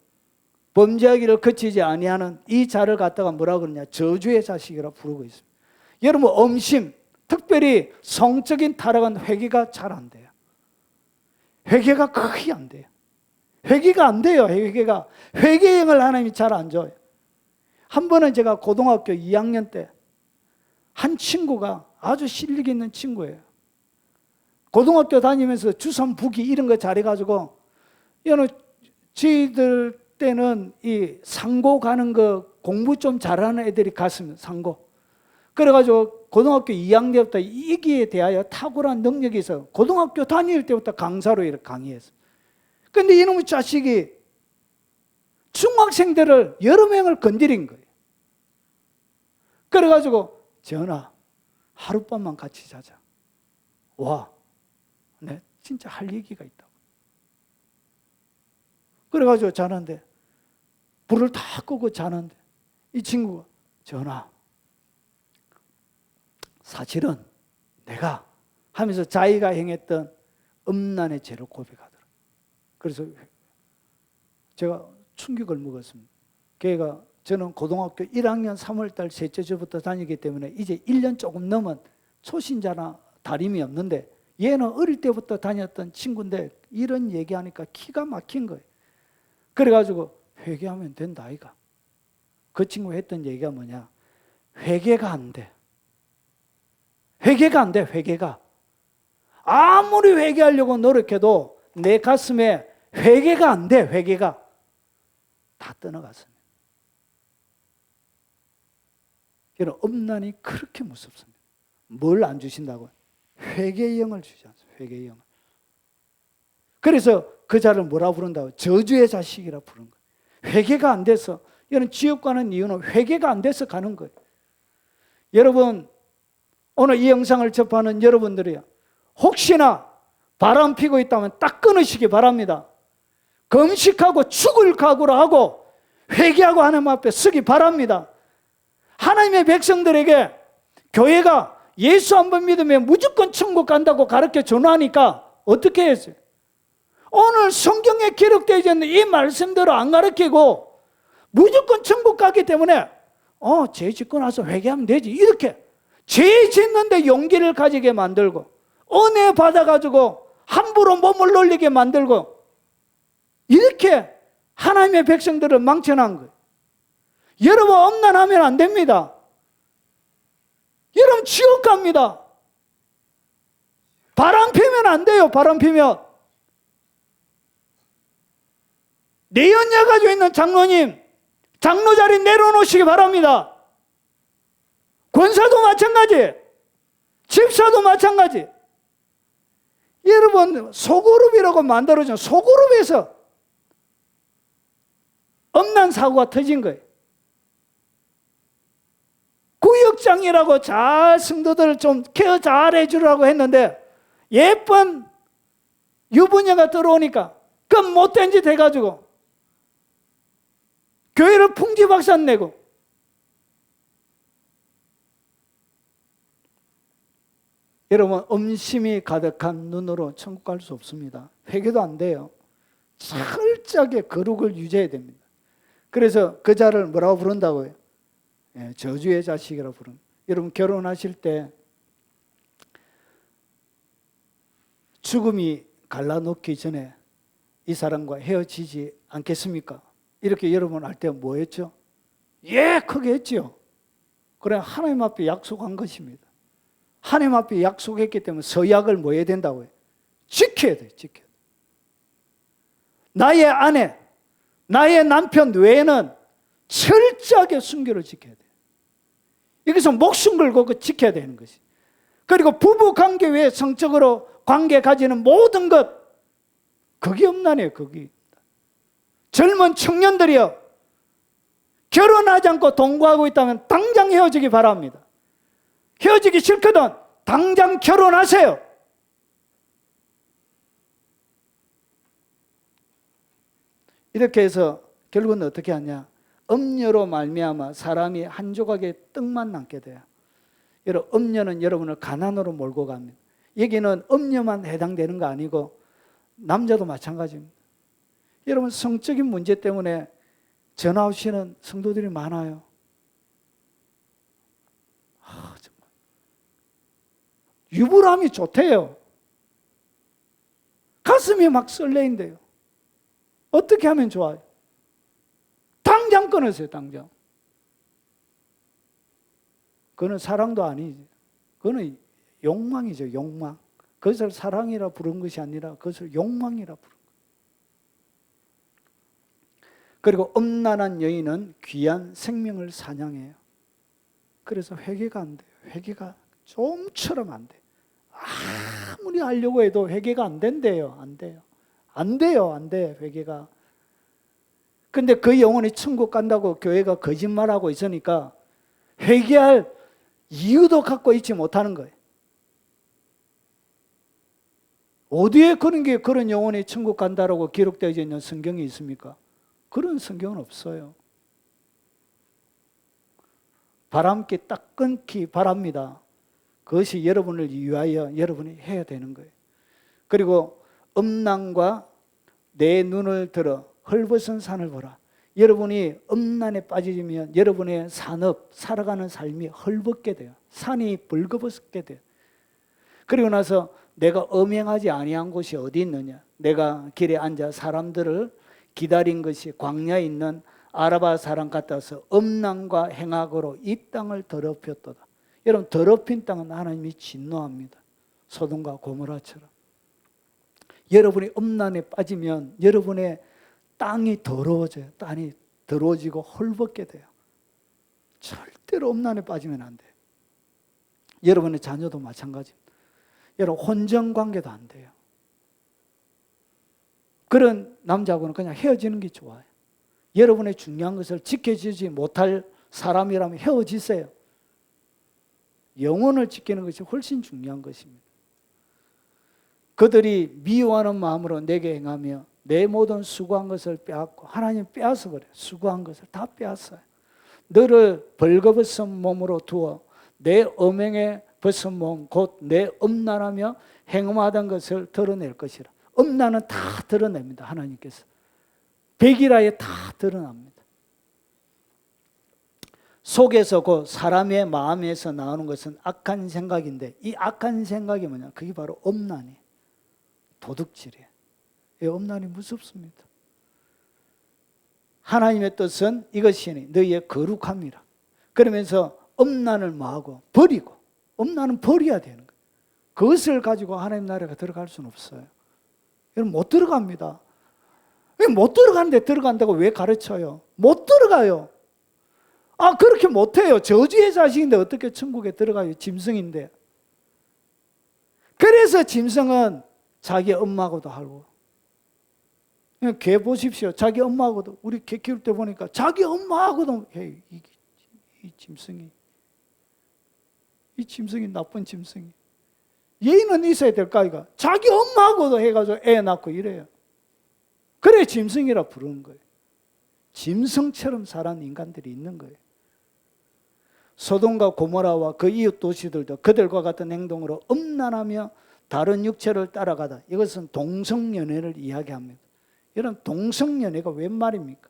범죄하기를 그치지 아니하는 이 자를 갖다가 뭐라 그러냐, 저주의 자식이라 부르고 있습니다. 여러분, 음심, 특별히 성적인 타락은 회개가 잘 안 돼요. 회개가 거의 안 돼요. 회개가 안 돼요. 회개형을 하나님이 잘 안 줘요. 한 번은 제가 고등학교 2학년 때 한 친구가 아주 실력 있는 친구예요. 고등학교 다니면서 주선 부기 이런 거 잘해가지고, 저희들 때는 이 상고 가는 거 공부 좀 잘하는 애들이 갔습니다. 상고. 그래가지고 고등학교 2학년부터 이기에 대하여 탁월한 능력이 있어요. 고등학교 다닐 때부터 강사로 이렇게 강의했어요. 근데 이놈의 자식이 중학생들을 여러 명을 건드린 거예요. 그래가지고, 전하, 하룻밤만 같이 자자. 와, 네, 진짜 할 얘기가 있다고. 그래가지고 자는데, 불을 다 끄고 자는데, 이 친구가, 전하, 사실은 내가 하면서 자기가 행했던 음란의 죄를 고백하더라. 그래서 제가 충격을 먹었습니다. 걔가, 저는 고등학교 1학년 3월달 셋째 주부터 다니기 때문에 이제 1년 조금 넘은 초신자나 다름이 없는데, 얘는 어릴 때부터 다녔던 친구인데 이런 얘기하니까 기가 막힌 거예요. 그래가지고 회개하면 된다 아이가. 그 친구가 했던 얘기가 뭐냐, 회개가 안 돼. 회개가 안 돼. 회개가 아무리 회개하려고 노력해도 내 가슴에 회개가 안 돼. 회개가 다 떠나갔습니다. 여러분, 음란이 그렇게 무섭습니다. 뭘 안 주신다고요? 회개의 영을 주지 않습니다. 회개의 영을. 그래서 그 자를 뭐라 부른다고? 저주의 자식이라 부른 거예요. 회개가 안 돼서, 이런 지옥 가는 이유는 회개가 안 돼서 가는 거예요. 여러분, 오늘 이 영상을 접하는 여러분들이요, 혹시나 바람 피고 있다면 딱 끊으시기 바랍니다. 금식하고 죽을 각오로 하고 회개하고 하나님 앞에 서기 바랍니다. 하나님의 백성들에게 교회가 예수 한 번 믿으면 무조건 천국 간다고 가르쳐 전하니까 어떻게 했어요? 오늘 성경에 기록되어 있는 이 말씀대로 안 가르치고 무조건 천국 가기 때문에 죄 짓고 나서 회개하면 되지, 이렇게 죄 짓는데 용기를 가지게 만들고, 은혜 받아가지고 함부로 몸을 놀리게 만들고, 이렇게 하나님의 백성들을 망쳐놓은 거예요. 여러분, 엄난하면 안 됩니다. 여러분, 지옥 갑니다. 바람 피면 안 돼요. 바람 피면. 내연녀 가지고 있는 장로님, 장로 자리 내려놓으시기 바랍니다. 권사도 마찬가지, 집사도 마찬가지. 여러분, 소그룹이라고 만들어준 소그룹에서 엄난 사고가 터진 거예요. 구역장이라고 잘 성도들 좀 케어 잘 해주라고 했는데 예쁜 유부녀가 들어오니까 그 못된 짓 해가지고 교회를 풍지박산 내고, 여러분 음심이 가득한 눈으로 천국 갈 수 없습니다. 회개도 안 돼요. 철저하게 거룩을 유지해야 됩니다. 그래서 그 자를 뭐라고 부른다고요? 저주의 자식이라고 부릅니다. 여러분 결혼하실 때 죽음이 갈라놓기 전에 이 사람과 헤어지지 않겠습니까? 이렇게 여러분 할 때 뭐 했죠? 예, 크게 했죠. 그래 하나님 앞에 약속한 것입니다. 하나님 앞에 약속했기 때문에 서약을 뭐 해야 된다고요? 지켜야 돼요. 지켜야 돼요. 나의 아내, 나의 남편 외에는 철저하게 순결을 지켜야 돼요. 여기서 목숨 걸고 지켜야 되는 것이. 그리고 부부 관계 외에 성적으로 관계 가지는 모든 것, 그게 음란이에요. 그게. 젊은 청년들이요, 결혼하지 않고 동거하고 있다면 당장 헤어지기 바랍니다. 헤어지기 싫거든 당장 결혼하세요. 이렇게 해서 결국은 어떻게 하냐? 음녀로 말미암아 사람이 한 조각의 떡만 남게 돼요. 여러분 음녀는 여러분을 가난으로 몰고 갑니다. 여기는 음녀만 해당되는 거 아니고 남자도 마찬가지입니다. 여러분 성적인 문제 때문에 전화 오시는 성도들이 많아요. 정말 유부남이 좋대요. 가슴이 막 설레인대요. 어떻게 하면 좋아요? 당장 끊으세요. 당장. 그거는 사랑도 아니지. 그거는 욕망이죠. 욕망. 그것을 사랑이라 부른 것이 아니라 그것을 욕망이라 부른 거예요. 그리고 음란한 여인은 귀한 생명을 사냥해요. 그래서 회개가 안 돼요. 회개가 좀처럼 안 돼요. 아무리 하려고 해도 회개가 안 된대요. 안 돼요. 안 돼요. 안 돼. 회개가. 근데 그 영혼이 천국 간다고 교회가 거짓말하고 있으니까 회개할 이유도 갖고 있지 못하는 거예요. 어디에 그런 영혼이 천국 간다라고 기록되어 있는 성경이 있습니까? 그런 성경은 없어요. 바람기 딱 끊기 바랍니다. 그것이 여러분을 위하여 여러분이 해야 되는 거예요. 그리고 음란과 내 눈을 들어 헐벗은 산을 보라. 여러분이 음란에 빠지면 여러분의 산업, 살아가는 삶이 헐벗게 돼요. 산이 벌거벗게 돼요. 그리고 나서 내가 엄행하지 아니한 곳이 어디 있느냐? 내가 길에 앉아 사람들을 기다린 것이 광야에 있는 아라바 사람 같아서 음란과 행악으로 이 땅을 더럽혔도다. 여러분 더럽힌 땅은 하나님이 진노합니다. 소돔과 고모라처럼. 여러분이 음란에 빠지면 여러분의 땅이 더러워져요. 땅이 더러워지고 헐벗게 돼요. 절대로 음란에 빠지면 안 돼요. 여러분의 자녀도 마찬가지입니다. 여러분 혼전관계도 안 돼요. 그런 남자하고는 그냥 헤어지는 게 좋아요. 여러분의 중요한 것을 지켜주지 못할 사람이라면 헤어지세요. 영혼을 지키는 것이 훨씬 중요한 것입니다. 그들이 미워하는 마음으로 내게 행하며 내 모든 수고한 것을 빼앗고, 하나님 빼앗아 버려요. 수고한 것을 다 빼앗아요. 너를 벌거벗은 몸으로 두어 내 음행에 벗은 몸 곧 내 음란하며 행음하던 것을 드러낼 것이라. 음란은 다 드러냅니다. 하나님께서 백일하에 다 드러납니다. 속에서 곧 사람의 마음에서 나오는 것은 악한 생각인데, 이 악한 생각이 뭐냐? 그게 바로 음란이에요. 도둑질이에요. 이 음란이 무섭습니다. 하나님의 뜻은 이것이니 너희의 거룩함이라. 그러면서 음란을 뭐하고? 버리고. 음란은 버려야 되는 거예요. 그것을 가지고 하나님 나라가 들어갈 수는 없어요. 여러분 못 들어갑니다. 못 들어가는데 들어간다고 왜 가르쳐요? 못 들어가요. 그렇게 못해요. 저주의 자식인데 어떻게 천국에 들어가요? 짐승인데. 그래서 짐승은 자기 엄마하고도 하고 개 보십시오. 자기 엄마하고도, 우리 개 키울 때 보니까 자기 엄마하고도 해. 이 짐승이 나쁜 짐승이. 예의는 있어야 될까 이가. 자기 엄마하고도 해가지고 애 낳고 이래요. 그래 짐승이라 부르는 거예요. 짐승처럼 살아는 인간들이 있는 거예요. 소돔과 고모라와 그 이웃 도시들도 그들과 같은 행동으로 음란하며 다른 육체를 따라가다. 이것은 동성연애를 이야기합니다. 이런 동성연애가 웬 말입니까?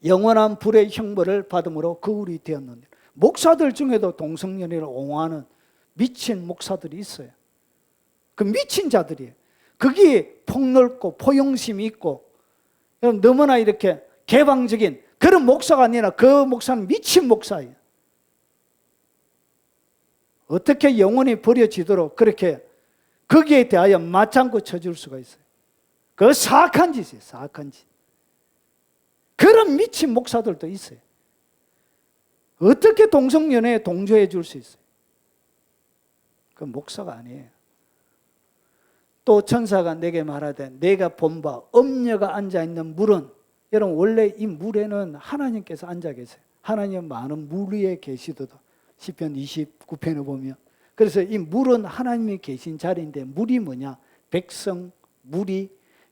영원한 불의 형벌을 받음으로 거울이 되었는데, 목사들 중에도 동성연애를 옹호하는 미친 목사들이 있어요. 그 미친 자들이에요. 거기에 폭넓고 포용심이 있고 너무나 이렇게 개방적인 그런 목사가 아니라 그 목사는 미친 목사예요. 어떻게 영혼이 버려지도록 그렇게 거기에 대하여 맞장구 쳐줄 수가 있어요. 그 사악한 짓이에요. 사악한 짓. 그런 미친 목사들도 있어요. 어떻게 동성연애에 동조해 줄 수 있어요? 그 목사가 아니에요. 또 천사가 내게 말하되 내가 본 바 음녀가 앉아있는 물은, 여러분 원래 이 물에는 하나님께서 앉아 계세요. 하나님은 많은 물 위에 계시도다. 시편 29편에 보면. 그래서 이 물은 하나님이 계신 자리인데, 물이 뭐냐? 백성, 무리,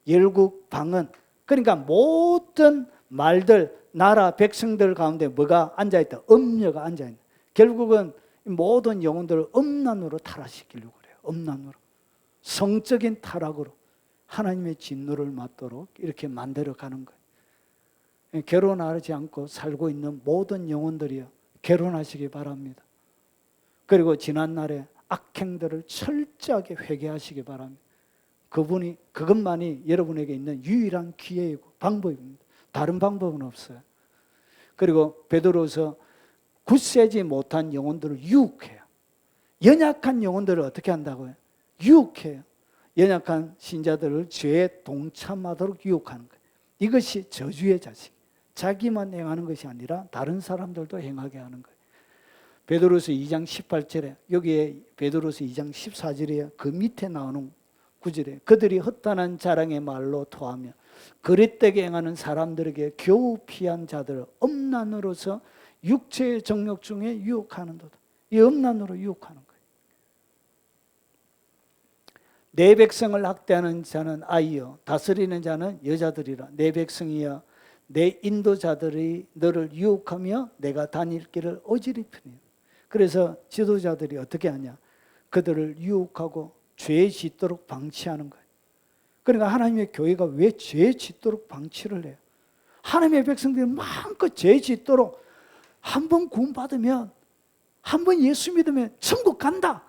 열국, 방언. 그러니까 모든 말들, 나라, 백성들 가운데 뭐가 앉아있다? 음녀가 앉아있다. 결국은 모든 영혼들을 음란으로 타락시키려고 그래요. 음란으로. 성적인 타락으로 하나님의 진노를 맞도록 이렇게 만들어가는 거예요. 결혼하지 않고 살고 있는 모든 영혼들이요, 결혼하시기 바랍니다. 그리고 지난날에 악행들을 철저하게 회개하시기 바랍니다. 그것만이 여러분에게 있는 유일한 기회이고 방법입니다. 다른 방법은 없어요. 그리고 베드로서 굳세지 못한 영혼들을 유혹해요. 연약한 영혼들을 어떻게 한다고요? 유혹해요. 연약한 신자들을 죄에 동참하도록 유혹하는 거예요. 이것이 저주의 자식. 자기만 행하는 것이 아니라 다른 사람들도 행하게 하는 거예요. 베드로서 2장 18절에, 여기에 베드로서 2장 14절에 그 밑에 나오는 구절에, 그들이 헛단한 자랑의 말로 토하며 그릇되게 행하는 사람들에게 겨우 피한 자들을 음란으로서 육체의 정욕 중에 유혹하는도다. 이 음란으로 유혹하는 거예요. 내 백성을 학대하는 자는 아이요 다스리는 자는 여자들이라. 내 백성이여 내 인도자들이 너를 유혹하며 내가 다닐 길을 어지럽히니. 그래서 지도자들이 어떻게 하냐? 그들을 유혹하고 죄에 짓도록 방치하는 거예요. 그러니까 하나님의 교회가 왜 죄에 짓도록 방치를 해요? 하나님의 백성들이 마음껏 죄에 짓도록, 한 번 구원받으면, 한 번 예수 믿으면 천국 간다,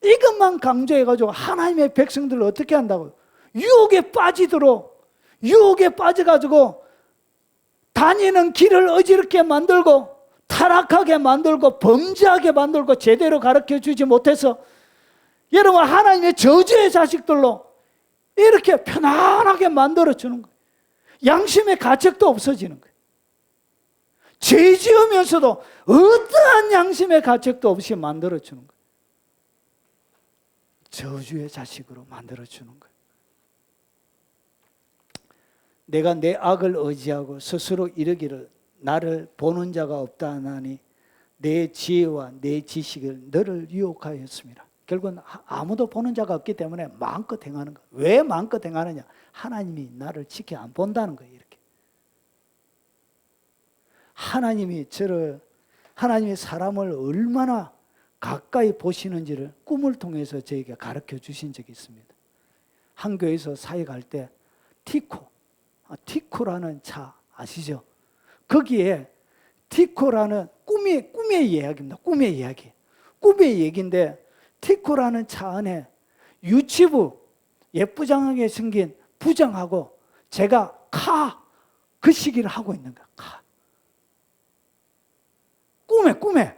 이것만 강조해가지고 하나님의 백성들을 어떻게 한다고요? 유혹에 빠져가지고 다니는 길을 어지럽게 만들고 타락하게 만들고 범죄하게 만들고 제대로 가르쳐주지 못해서 여러분 하나님의 저주의 자식들로 이렇게 편안하게 만들어주는 거예요. 양심의 가책도 없어지는 거예요. 죄 지으면서도 어떠한 양심의 가책도 없이 만들어주는 거예요. 저주의 자식으로 만들어주는 거예요. 내가 내 악을 의지하고 스스로 이르기를 나를 보는 자가 없다 하나니 내 지혜와 내 지식을 너를 유혹하였습니다. 결국은 아무도 보는 자가 없기 때문에 마음껏 행하는 거예요. 왜 마음껏 행하느냐? 하나님이 나를 지켜 안 본다는 거예요. 이렇게 하나님이 사람을 얼마나 가까이 보시는지를 꿈을 통해서 저에게 가르쳐 주신 적이 있습니다. 한 교회에서 사회 갈 때 티코라는 차 아시죠? 거기에 티코라는 꿈의 이야기입니다. 꿈의 이야기. 꿈의 얘기인데 티코라는 차 안에 유치부 예쁘장하게 생긴 부장하고 제가 그 시기를 하고 있는 거야. 꿈에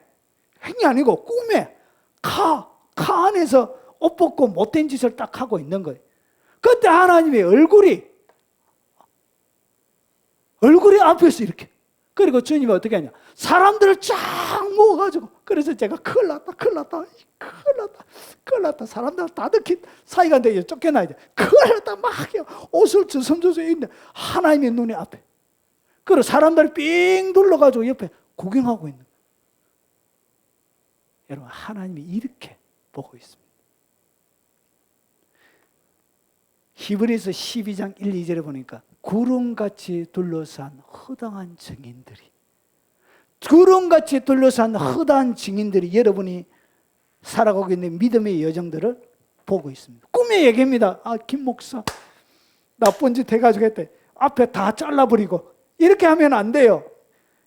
행이 아니고 꿈에 카 안에서 옷 벗고 못된 짓을 딱 하고 있는 거예요. 그때 하나님의 얼굴이 앞에서 이렇게 그리고 주님이 어떻게 하냐, 사람들을 쫙 모아가지고, 그래서 제가 큰일 났다 사람들 다 듣기 사이가 되게 쫓겨나야 돼. 큰일 났다 막 옷을 주섬주섬 입는데 하나님의 눈이 앞에, 그리고 사람들이 삥 둘러가지고 옆에 구경하고 있는 거예요. 여러분, 하나님이 이렇게 보고 있습니다. 히브리서 12장 1, 2절에 보니까 구름같이 둘러싼 허당한 증인들이, 구름같이 둘러싼 허다한 증인들이 여러분이 살아가고 있는 믿음의 여정들을 보고 있습니다. 꿈의 얘기입니다. 아, 김 목사 나쁜 짓 해가지고 했대. 앞에 다 잘라버리고 이렇게 하면 안 돼요.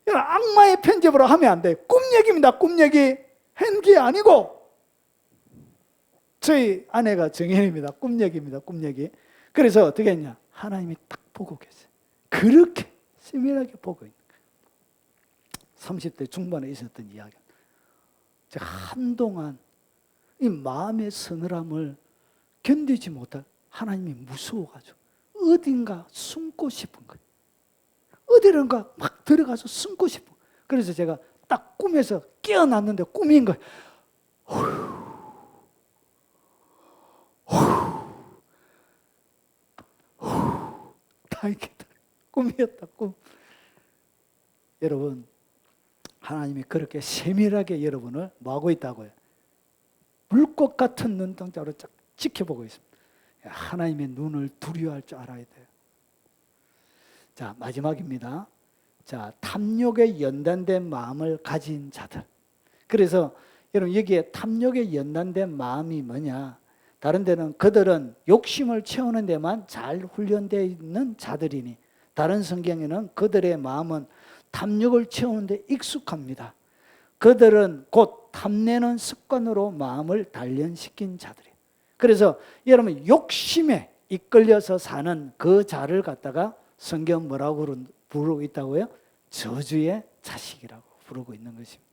악마의 편집으로 하면 안 돼요. 꿈 얘기입니다. 꿈 얘기. 행기 아니고. 저희 아내가 증인입니다. 꿈 얘기입니다. 꿈 얘기. 그래서 어떻게 했냐, 하나님이 딱 보고 계세요. 그렇게 세밀하게 보고 있는 거예요. 30대 중반에 있었던 이야기. 제가 한동안 이 마음의 서늘함을 견디지 못할, 하나님이 무서워가지고 어딘가 숨고 싶은 거예요. 어디론가 막 들어가서 숨고 싶은 거예요. 그래서 제가 딱 꿈에서 깨어났는데 꿈인 거예요. 다 이렇게 꿈이었다, 꿈. 여러분, 하나님이 그렇게 세밀하게 여러분을 뭐하고 있다고요? 물꽃 같은 눈동자로 쫙 지켜보고 있습니다. 하나님의 눈을 두려워할 줄 알아야 돼요. 자, 마지막입니다. 자, 탐욕에 연단된 마음을 가진 자들. 그래서 여러분, 여기에 탐욕에 연단된 마음이 뭐냐? 다른 데는 그들은 욕심을 채우는 데만 잘 훈련되어 있는 자들이니, 다른 성경에는 그들의 마음은 탐욕을 채우는 데 익숙합니다. 그들은 곧 탐내는 습관으로 마음을 단련시킨 자들이에요. 그래서 여러분, 욕심에 이끌려서 사는 그 자를 갖다가 성경 뭐라고 부르고 있다고요? 저주의 자식이라고 부르고 있는 것입니다.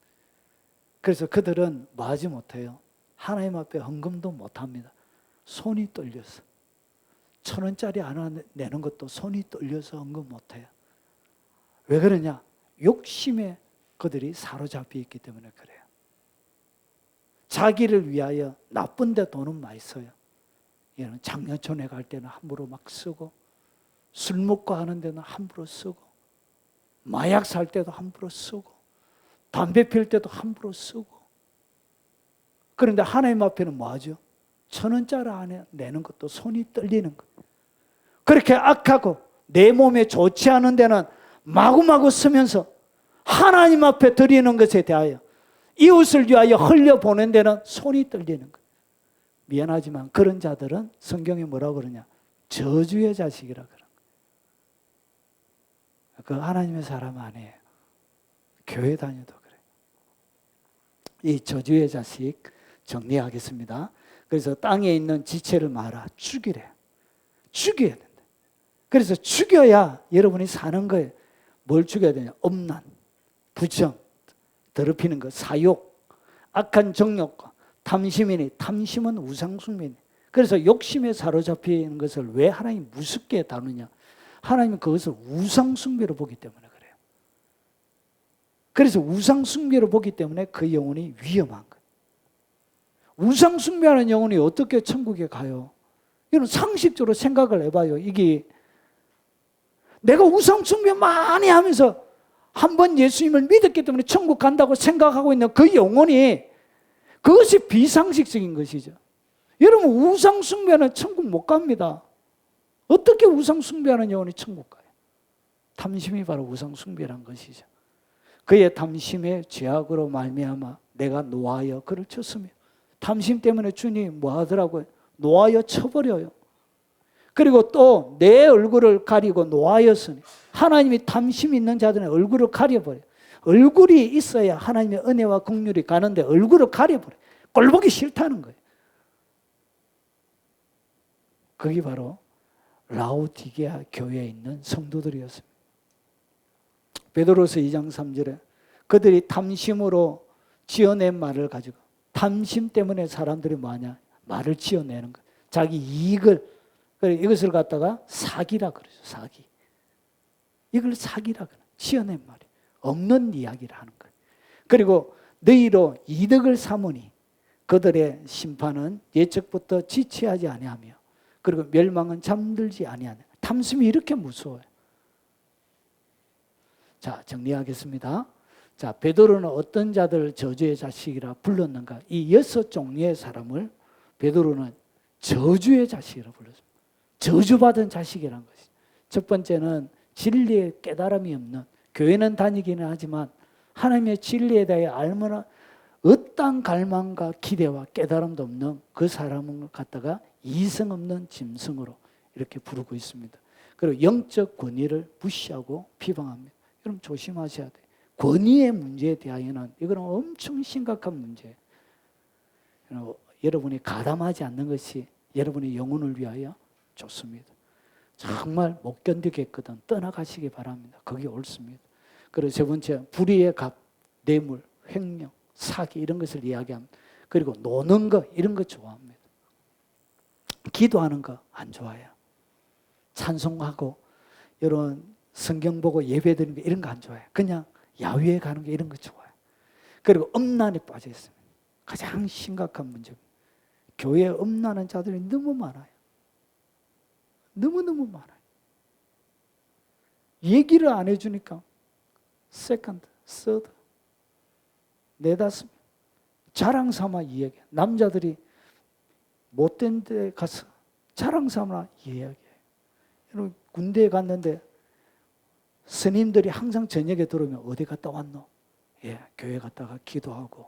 그래서 그들은 뭐 하지 못해요? 하나님 앞에 헌금도 못합니다. 손이 떨려서. 1,000원짜리 하나 내는 것도 손이 떨려서 헌금 못해요. 왜 그러냐? 욕심에 그들이 사로잡혀 있기 때문에 그래요. 자기를 위하여 나쁜 데 돈은 많이 써요. 얘는 장려촌에 갈 때는 함부로 막 쓰고, 술 먹고 하는 데는 함부로 쓰고, 마약 살 때도 함부로 쓰고, 담배 필 때도 함부로 쓰고. 그런데 하나님 앞에는 뭐 하죠? 1,000원짜리 안에 내는 것도 손이 떨리는 거예요. 그렇게 악하고 내 몸에 좋지 않은 데는 마구마구 쓰면서 하나님 앞에 드리는 것에 대하여, 이웃을 위하여 흘려보낸 데는 손이 떨리는 거예요. 미안하지만 그런 자들은 성경에 뭐라고 그러냐? 저주의 자식이라 그러는 거예요. 그 하나님의 사람 아니에요. 교회 다녀도 그래요. 이 저주의 자식 정리하겠습니다. 그래서 땅에 있는 지체를 말아 죽이래요. 죽여야 된다. 그래서 죽여야 여러분이 사는 거예요. 뭘 죽여야 되냐? 엄난, 부정, 더럽히는 것, 사욕, 악한 정욕과 탐심이니, 탐심은 우상숭배니. 그래서 욕심에 사로잡히는 것을 왜 하나님이 무섭게 다루냐? 하나님은 그것을 우상숭배로 보기 때문에 그래요. 그래서 우상숭배로 보기 때문에 그 영혼이 위험한 거예요. 우상숭배하는 영혼이 어떻게 천국에 가요? 이런 상식적으로 생각을 해봐요. 이게 내가 우상숭배 많이 하면서 한번 예수님을 믿었기 때문에 천국 간다고 생각하고 있는 그 영혼이, 그것이 비상식적인 것이죠. 여러분, 우상숭배는 천국 못 갑니다. 어떻게 우상숭배하는 영혼이 천국 가요? 탐심이 바로 우상숭배란 것이죠. 그의 탐심의 죄악으로 말미암아 내가 노하여 그를 쳤으며, 탐심 때문에 주님이 뭐 하더라고요? 노하여 쳐버려요. 그리고 또 내 얼굴을 가리고 노하였으니, 하나님이 탐심 있는 자들의 얼굴을 가려버려요. 얼굴이 있어야 하나님의 은혜와 긍휼이 가는데 얼굴을 가려버려요. 꼴보기 싫다는 거예요. 그게 바로 라오디게아 교회에 있는 성도들이었습니다. 베드로서 2장 3절에 그들이 탐심으로 지어낸 말을 가지고, 탐심 때문에 사람들이 뭐하냐? 말을 지어내는 거예요. 자기 이익을, 이것을 갖다가 사기라 그러죠. 사기. 이걸 사기라 그래요. 지어낸 말이에요. 없는 이야기를 하는 거예요. 그리고 너희로 이득을 삼으니 그들의 심판은 예적부터 지체하지 아니하며 그리고 멸망은 잠들지 아니하네. 탐심이 이렇게 무서워요. 자, 정리하겠습니다. 자, 베드로는 어떤 자들을 저주의 자식이라 불렀는가? 이 6종류의 사람을 베드로는 저주의 자식이라 불렀습니다. 저주받은 자식이라는 것이죠. 첫 번째는 진리의 깨달음이 없는, 교회는 다니기는 하지만 하나님의 진리에 대해 알면 어떤 갈망과 기대와 깨달음도 없는 그 사람을 갖다가 이성 없는 짐승으로 이렇게 부르고 있습니다. 그리고 영적 권위를 무시하고 비방합니다. 여러분 조심하셔야 돼요. 권위의 문제에 대하여는 이거는 엄청 심각한 문제예요. 여러분이 가담하지 않는 것이 여러분의 영혼을 위하여 좋습니다. 정말 못 견디겠거든 떠나가시기 바랍니다. 그게 옳습니다. 그리고 세 번째, 불의의 값, 뇌물, 횡령, 사기 이런 것을 이야기합니다. 그리고 노는 거 이런 거 좋아합니다. 기도하는 거 안 좋아해요. 찬송하고 이런 성경 보고 예배 드리는 거 이런 거 안 좋아해요. 그냥 야외에 가는 게 이런 거 좋아해요. 그리고 음란에 빠져 있습니다. 가장 심각한 문제입니다. 교회에 음란한 자들이 너무 많아요. 너무너무 많아요. 얘기를 안 해주니까 세컨드, 서드, 네다섯 자랑 삼아 이야기. 남자들이 못된 데 가서 자랑 삼아 이야기해요. 여러분 군대에 갔는데 스님들이 항상 저녁에 들어오면 어디 갔다 왔노? 예, 교회 갔다가 기도하고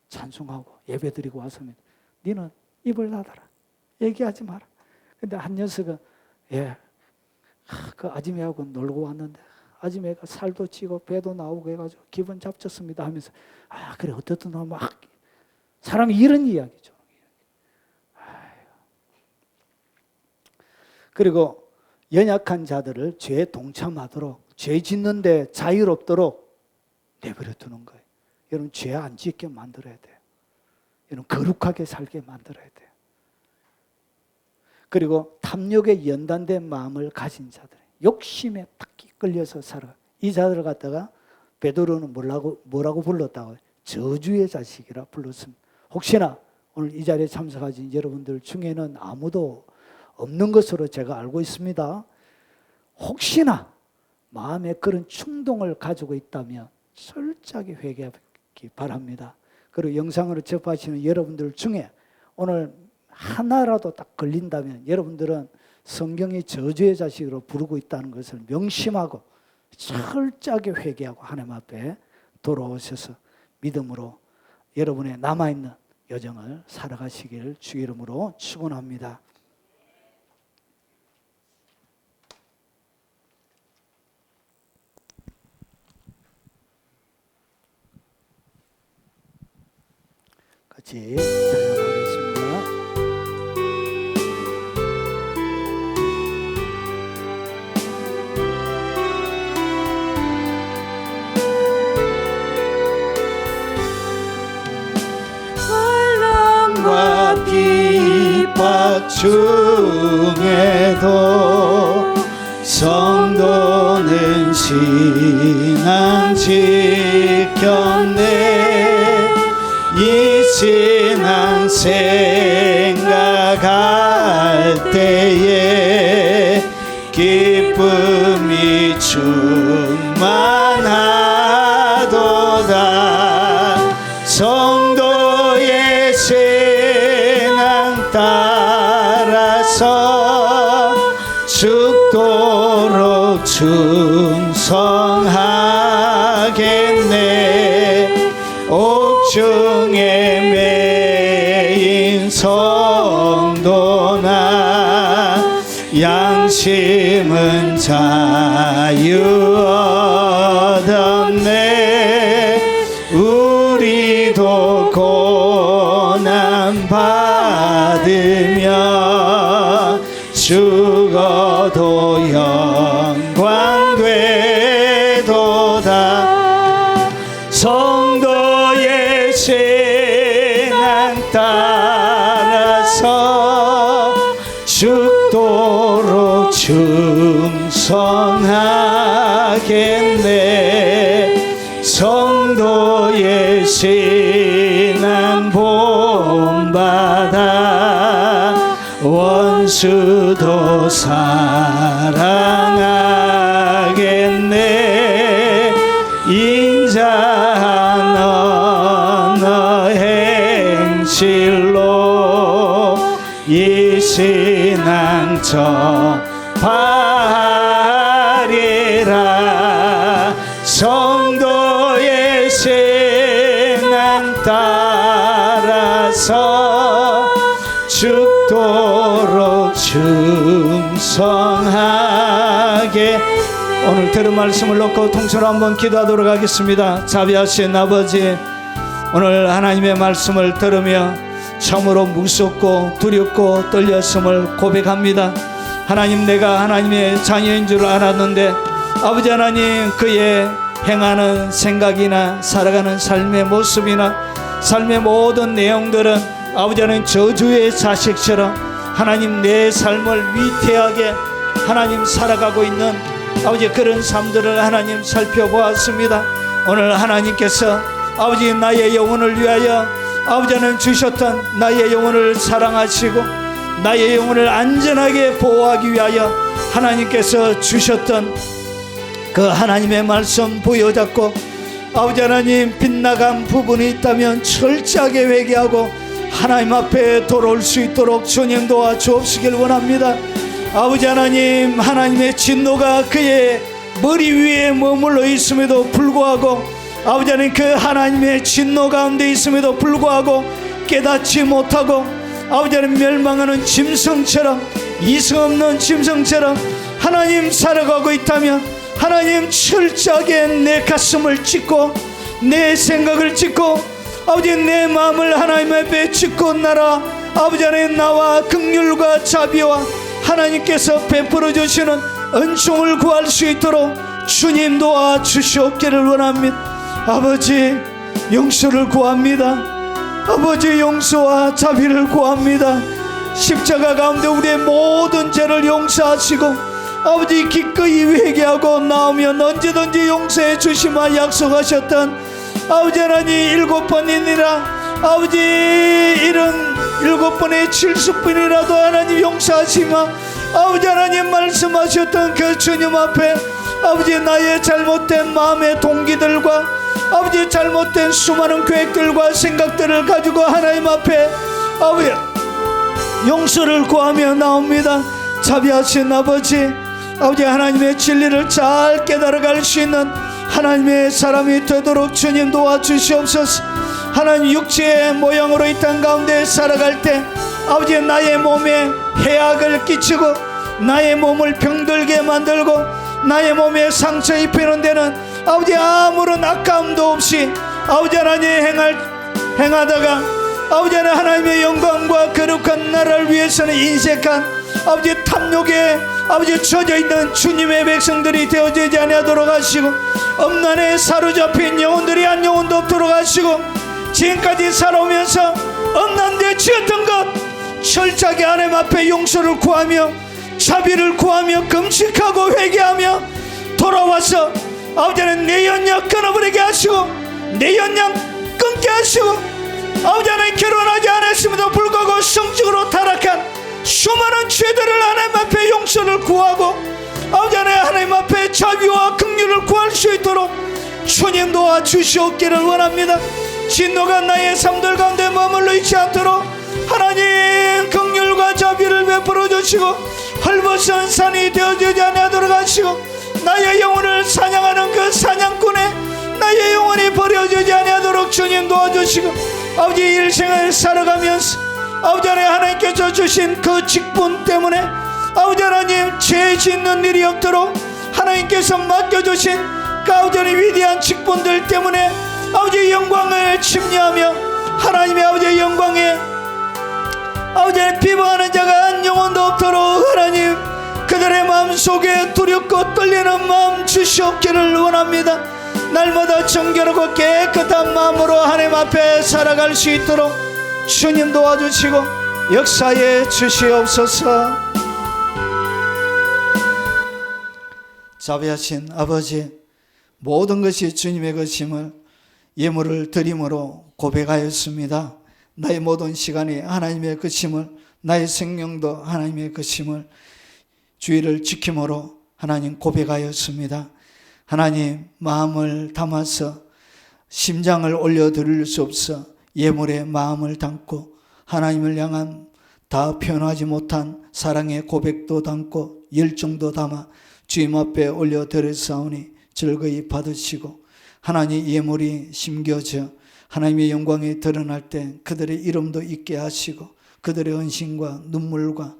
찬송하고 예배드리고 왔습니다. 너는 입을 닫아라. 얘기하지 마라. 근데 한 녀석은 예, 그 아지매하고 놀고 왔는데 아지매가 살도 찌고 배도 나오고 해가지고 기분 잡쳤습니다 하면서 아 그래 어떻든 막 사람이 이런 이야기죠. 그리고 연약한 자들을 죄에 동참하도록 죄 짓는데 자유롭도록 내버려 두는 거예요. 여러분 죄 안 짓게 만들어야 돼요. 여러분 거룩하게 살게 만들어야 돼요. 그리고 탐욕에 연단된 마음을 가진 자들, 욕심에 딱 끌려서 살아. 이 자들을 갖다가 베드로는 뭐라고 불렀다고요? 저주의 자식이라 불렀습니다. 혹시나 오늘 이 자리에 참석하신 여러분들 중에는 아무도 없는 것으로 제가 알고 있습니다. 혹시나 마음에 그런 충동을 가지고 있다면 철저하게 회개하기 바랍니다. 그리고 영상으로 접하시는 여러분들 중에 오늘 하나라도 딱 걸린다면 여러분들은 성경이 저주의 자식으로 부르고 있다는 것을 명심하고 철저하게 회개하고 하나님 앞에 돌아오셔서 믿음으로 여러분의 남아있는 여정을 살아가시기를 주 이름으로 축원합니다. 같이 찬양하겠습니다. 환난과 핍박 중에도 성도는 신앙 지켰네. 이 신앙 생각할 때에 기쁨이 충만하도다. 성도의 신앙 따라서 죽도록 충성하겠네. 옥중에 매인 성도나 양심은 자유 얻었네. 우리도 고난 받으며 죽어도 영광 되도다. 성도의 신앙 따라서 죽도록 충성하겠네. 신앙 본받아 원수도 사랑하겠네. 인자한 언어 행실로 이 신앙 전하리라. 성도의 신앙 따라서 죽도록 충성하게. 오늘 들은 말씀을 놓고 통째로 한번 기도하도록 하겠습니다. 자비하신 아버지, 오늘 하나님의 말씀을 들으며 참으로 무섭고 두렵고 떨렸음을 고백합니다. 하나님, 내가 하나님의 자녀인 줄 알았는데 아버지 하나님, 그의 행하는 생각이나 살아가는 삶의 모습이나 삶의 모든 내용들은 아버지 하나님 저주의 자식처럼 하나님 내 삶을 위태하게 하나님 살아가고 있는 아버지 그런 삶들을 하나님 살펴보았습니다. 오늘 하나님께서 아버지 나의 영혼을 위하여 아버지 하나님 주셨던 나의 영혼을 사랑하시고 나의 영혼을 안전하게 보호하기 위하여 하나님께서 주셨던 그 하나님의 말씀 부여잡고 아버지 하나님 빗나간 부분이 있다면 철저하게 회개하고 하나님 앞에 돌아올 수 있도록 주님 도와주옵시길 원합니다. 아버지 하나님, 하나님의 진노가 그의 머리 위에 머물러 있음에도 불구하고 아버지 하나님, 그 하나님의 진노 가운데 있음에도 불구하고 깨닫지 못하고 아버지 하나님 멸망하는 짐승처럼, 이성 없는 짐승처럼 하나님 살아가고 있다면 하나님 철저하게 내 가슴을 찢고 내 생각을 찢고 아버지 내 마음을 하나님 앞에 찢고 나라 아버지 하나님 나와 긍휼과 자비와 하나님께서 베풀어 주시는 은총을 구할 수 있도록 주님 도와주시옵기를 원합니다. 아버지, 용서를 구합니다. 아버지, 용서와 자비를 구합니다. 십자가 가운데 우리의 모든 죄를 용서하시고 아버지 기꺼이 회개하고 나오면 언제든지 용서해 주시마 약속하셨던 아버지 하나님 7번이니라 아버지 이런 7번에 70번이라도 하나님 용서하시마 아버지 하나님 말씀하셨던 그 주님 앞에 아버지 나의 잘못된 마음의 동기들과 아버지 잘못된 수많은 계획들과 생각들을 가지고 하나님 앞에 아버지 용서를 구하며 나옵니다. 자비하신 아버지, 아버지 하나님의 진리를 잘 깨달아갈 수 있는 하나님의 사람이 되도록 주님 도와주시옵소서. 하나님 육체의 모양으로 이 땅 가운데 살아갈 때 아버지 나의 몸에 해악을 끼치고 나의 몸을 병들게 만들고 나의 몸에 상처 입히는 데는 아버지 아무런 아까움도 없이 아버지 하나님 행하다가 아버지 하나님의 영광과 거룩한 나라를 위해서는 인색한 아버지 탐욕에 아버지 젖어 있는 주님의 백성들이 되어지지 아니하도록 하시고 엄난에 사로잡힌 영혼들이 한 영혼도 없도록 하시고 지금까지 살아오면서 엄난데 지었던 것 철저하게 하나님 앞에 용서를 구하며 자비를 구하며 금식하고 회개하며 돌아와서 아버지는 내 연약 끊어버리게 하시고 내 연약 끊게 하시고 아버지 하나님 결혼하지 않았음에도 불구하고 성적으로 타락한 수많은 죄들을 하나님 앞에 용서를 구하고 아버지 하나님 앞에 자비와 긍휼을 구할 수 있도록 주님 도와주시옵기를 원합니다. 진노가 나의 삶들 가운데 머물러 있지 않도록 하나님 긍휼과 자비를 베풀어 주시고 헐벗은 산이 되어지지 않도록 하시고 나의 영혼을 사냥하는 그 사냥꾼에 나의 영혼이 버려지지 않도록 주님 도와주시고 아버지 일생을 살아가면서 아버지 하나님께서 주신 그 직분 때문에 아버지 하나님 죄 짓는 일이 없도록 하나님께서 맡겨주신 그 아버지 위대한 직분들 때문에 아버지 영광을 침례하며 하나님의 아버지 영광에 아버지 비방하는 자가 한 영혼도 없도록 하나님 그들의 마음속에 두렵고 떨리는 마음 주시옵기를 원합니다. 날마다 정결하고 깨끗한 마음으로 하나님 앞에 살아갈 수 있도록 주님 도와주시고 역사에 주시옵소서. 자비하신 아버지, 모든 것이 주님의 것임을 예물을 드림으로 고백하였습니다. 나의 모든 시간이 하나님의 것임을, 나의 생명도 하나님의 것임을 주의를 지킴으로 하나님 고백하였습니다. 하나님 마음을 담아서 심장을 올려드릴 수 없어 예물에 마음을 담고 하나님을 향한 다 표현하지 못한 사랑의 고백도 담고 열정도 담아 주님 앞에 올려드렸사오니 즐거이 받으시고, 하나님 예물이 심겨져 하나님의 영광이 드러날 때 그들의 이름도 있게 하시고 그들의 헌신과 눈물과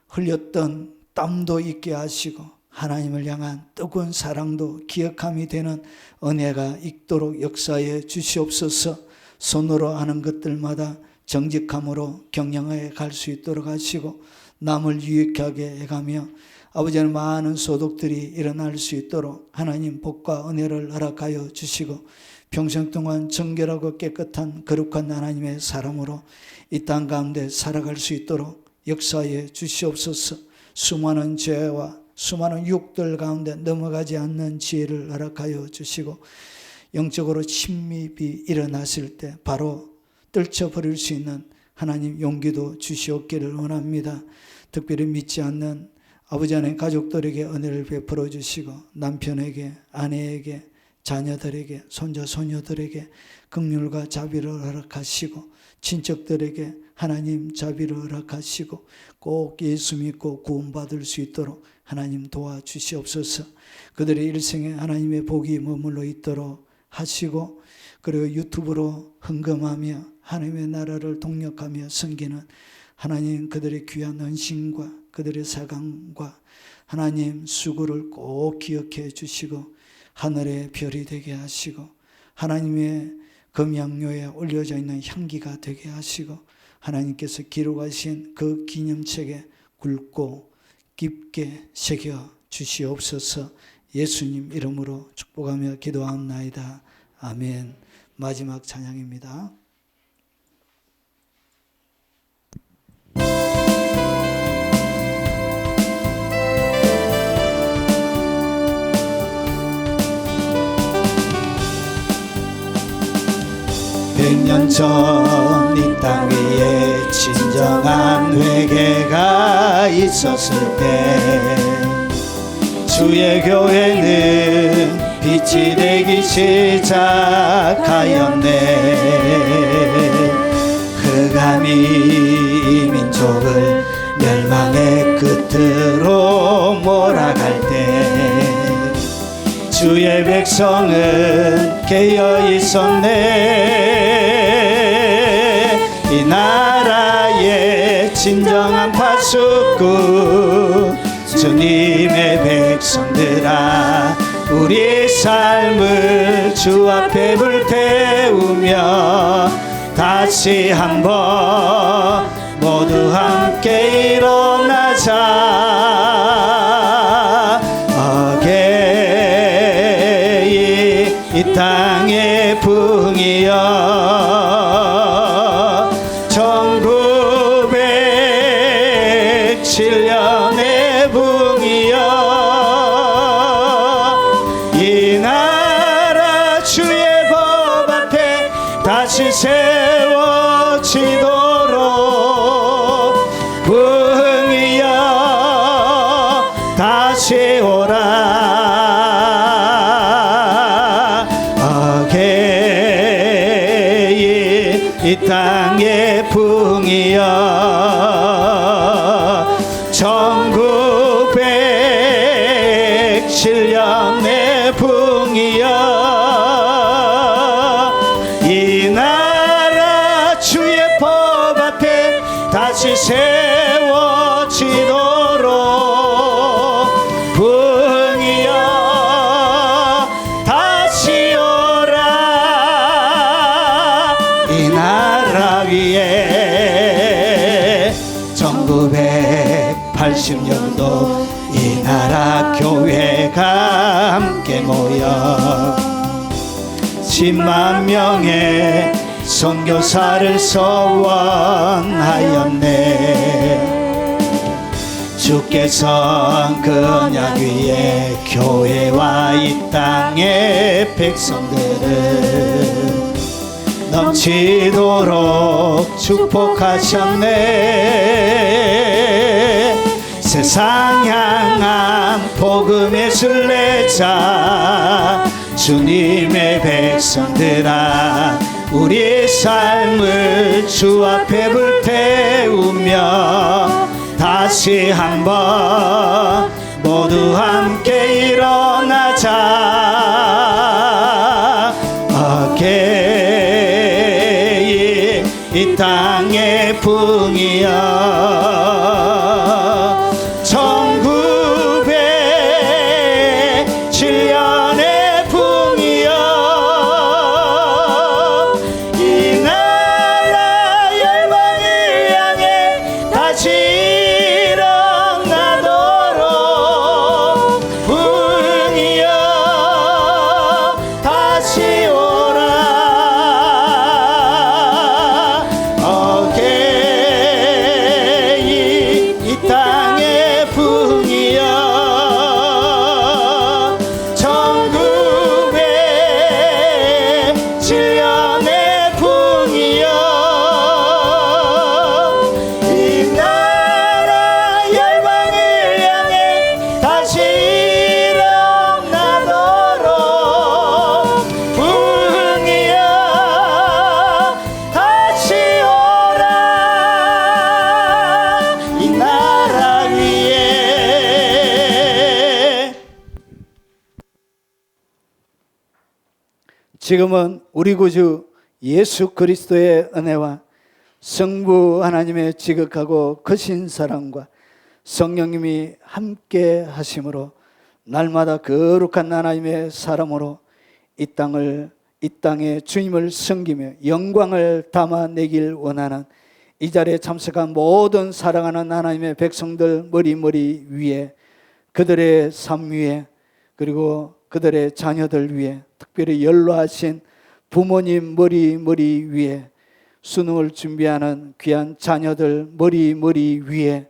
흘렸던 땀도 있게 하시고 하나님을 향한 뜨거운 사랑도 기억함이 되는 은혜가 있도록 역사해 주시옵소서. 손으로 하는 것들마다 정직함으로 경영해 갈 수 있도록 하시고 남을 유익하게 해가며 아버지는 많은 소득들이 일어날 수 있도록 하나님 복과 은혜를 허락하여 주시고 평생 동안 정결하고 깨끗한 거룩한 하나님의 사람으로 이 땅 가운데 살아갈 수 있도록 역사해 주시옵소서. 수많은 죄와 수많은 유혹들 가운데 넘어가지 않는 지혜를 허락하여 주시고 영적으로 침입이 일어났을 때 바로 떨쳐버릴 수 있는 하나님 용기도 주시옵기를 원합니다. 특별히 믿지 않는 아버지 하나님 가족들에게 은혜를 베풀어 주시고 남편에게, 아내에게, 자녀들에게, 손자 소녀들에게 긍휼과 자비를 허락하시고 친척들에게 하나님 자비를 허락하시고 꼭 예수 믿고 구원받을 수 있도록 하나님 도와주시옵소서. 그들의 일생에 하나님의 복이 머물러 있도록 하시고 그리고 유튜브로 헌금하며 하나님의 나라를 동력하며 섬기는 하나님 그들의 귀한 헌신과 그들의 사랑과 하나님 수고를 꼭 기억해 주시고 하늘의 별이 되게 하시고 하나님의 금양료에 올려져 있는 향기가 되게 하시고 하나님께서 기록하신 그 기념책에 굵고 깊게 새겨 주시옵소서. 예수님 이름으로 축복하며 기도하옵나이다. 아멘. 마지막 찬양입니다. 백년 전 이 땅 위에 진정한 회개가 있었을 때 주의 교회는 빛이 되기 시작하였네. 흑암이 민족을 멸망의 끝으로 몰아갈 때 주의 백성은 깨어 있었네. 이 나라의 진정한 파수꾼 주님의 백성들아, 우리 삶을 주 앞에 불태우며 다시 한번 모두 함께 일어나자. 어게인 이 땅의 풍이여 1907년의 붕이여 이 나라 주의 법 앞에 다시 세워지도록 붕이여 다시 오라. 어게인 이 땅의 풍이여 1907년의 풍이여 이 나라 주의 법 앞에 다시 세워지도록 풍이여 다시 오라. 이 나라 위에 1980년도 이 나라 교회가 함께 모여 10만 명의 선교사를 소원하였네. 주께서 그 언약 위에 교회와 이 땅의 백성들을 넘치도록 축복하셨네. 세상 향한 복음의 순례자 주님의 백성들아, 우리의 삶을 주 앞에 불태우며 다시 한번 모두 함께 일어나자. 어게인 이 땅의 풍이여, 1907년의 풍이여, 이 나라 열방을 향해 다시 일어나도록 풍이여 다시 오라. 어게인 이 땅의 풍이여, 1907년의 풍이여, 이 나라 열방을 향해 다시 일어나도록 풍이여 다시 오라. 이 나라 위에. 지금은 우리 구주 예수 그리스도의 은혜와 성부 하나님의 지극하고 크신 사랑과 성령님이 함께 하심으로 날마다 거룩한 하나님의 사람으로 이 땅에 주님을 섬기며 영광을 담아내길 원하는 이 자리에 참석한 모든 사랑하는 하나님의 백성들 머리 위에, 그들의 삶 위에, 그리고 그들의 자녀들 위에, 특별히 연로하신 부모님 머리 위에, 수능을 준비하는 귀한 자녀들 머리 위에,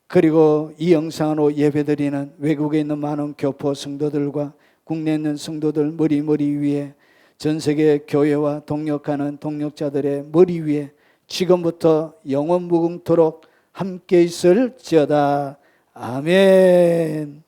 그리고 이 영상으로 예배드리는 외국에 있는 많은 교포 성도들과 국내에 있는 성도들 머리 위에, 전 세계 교회와 동역하는 동역자들의 머리 위에 지금부터 영원 무궁토록 함께 있을지어다. 아멘.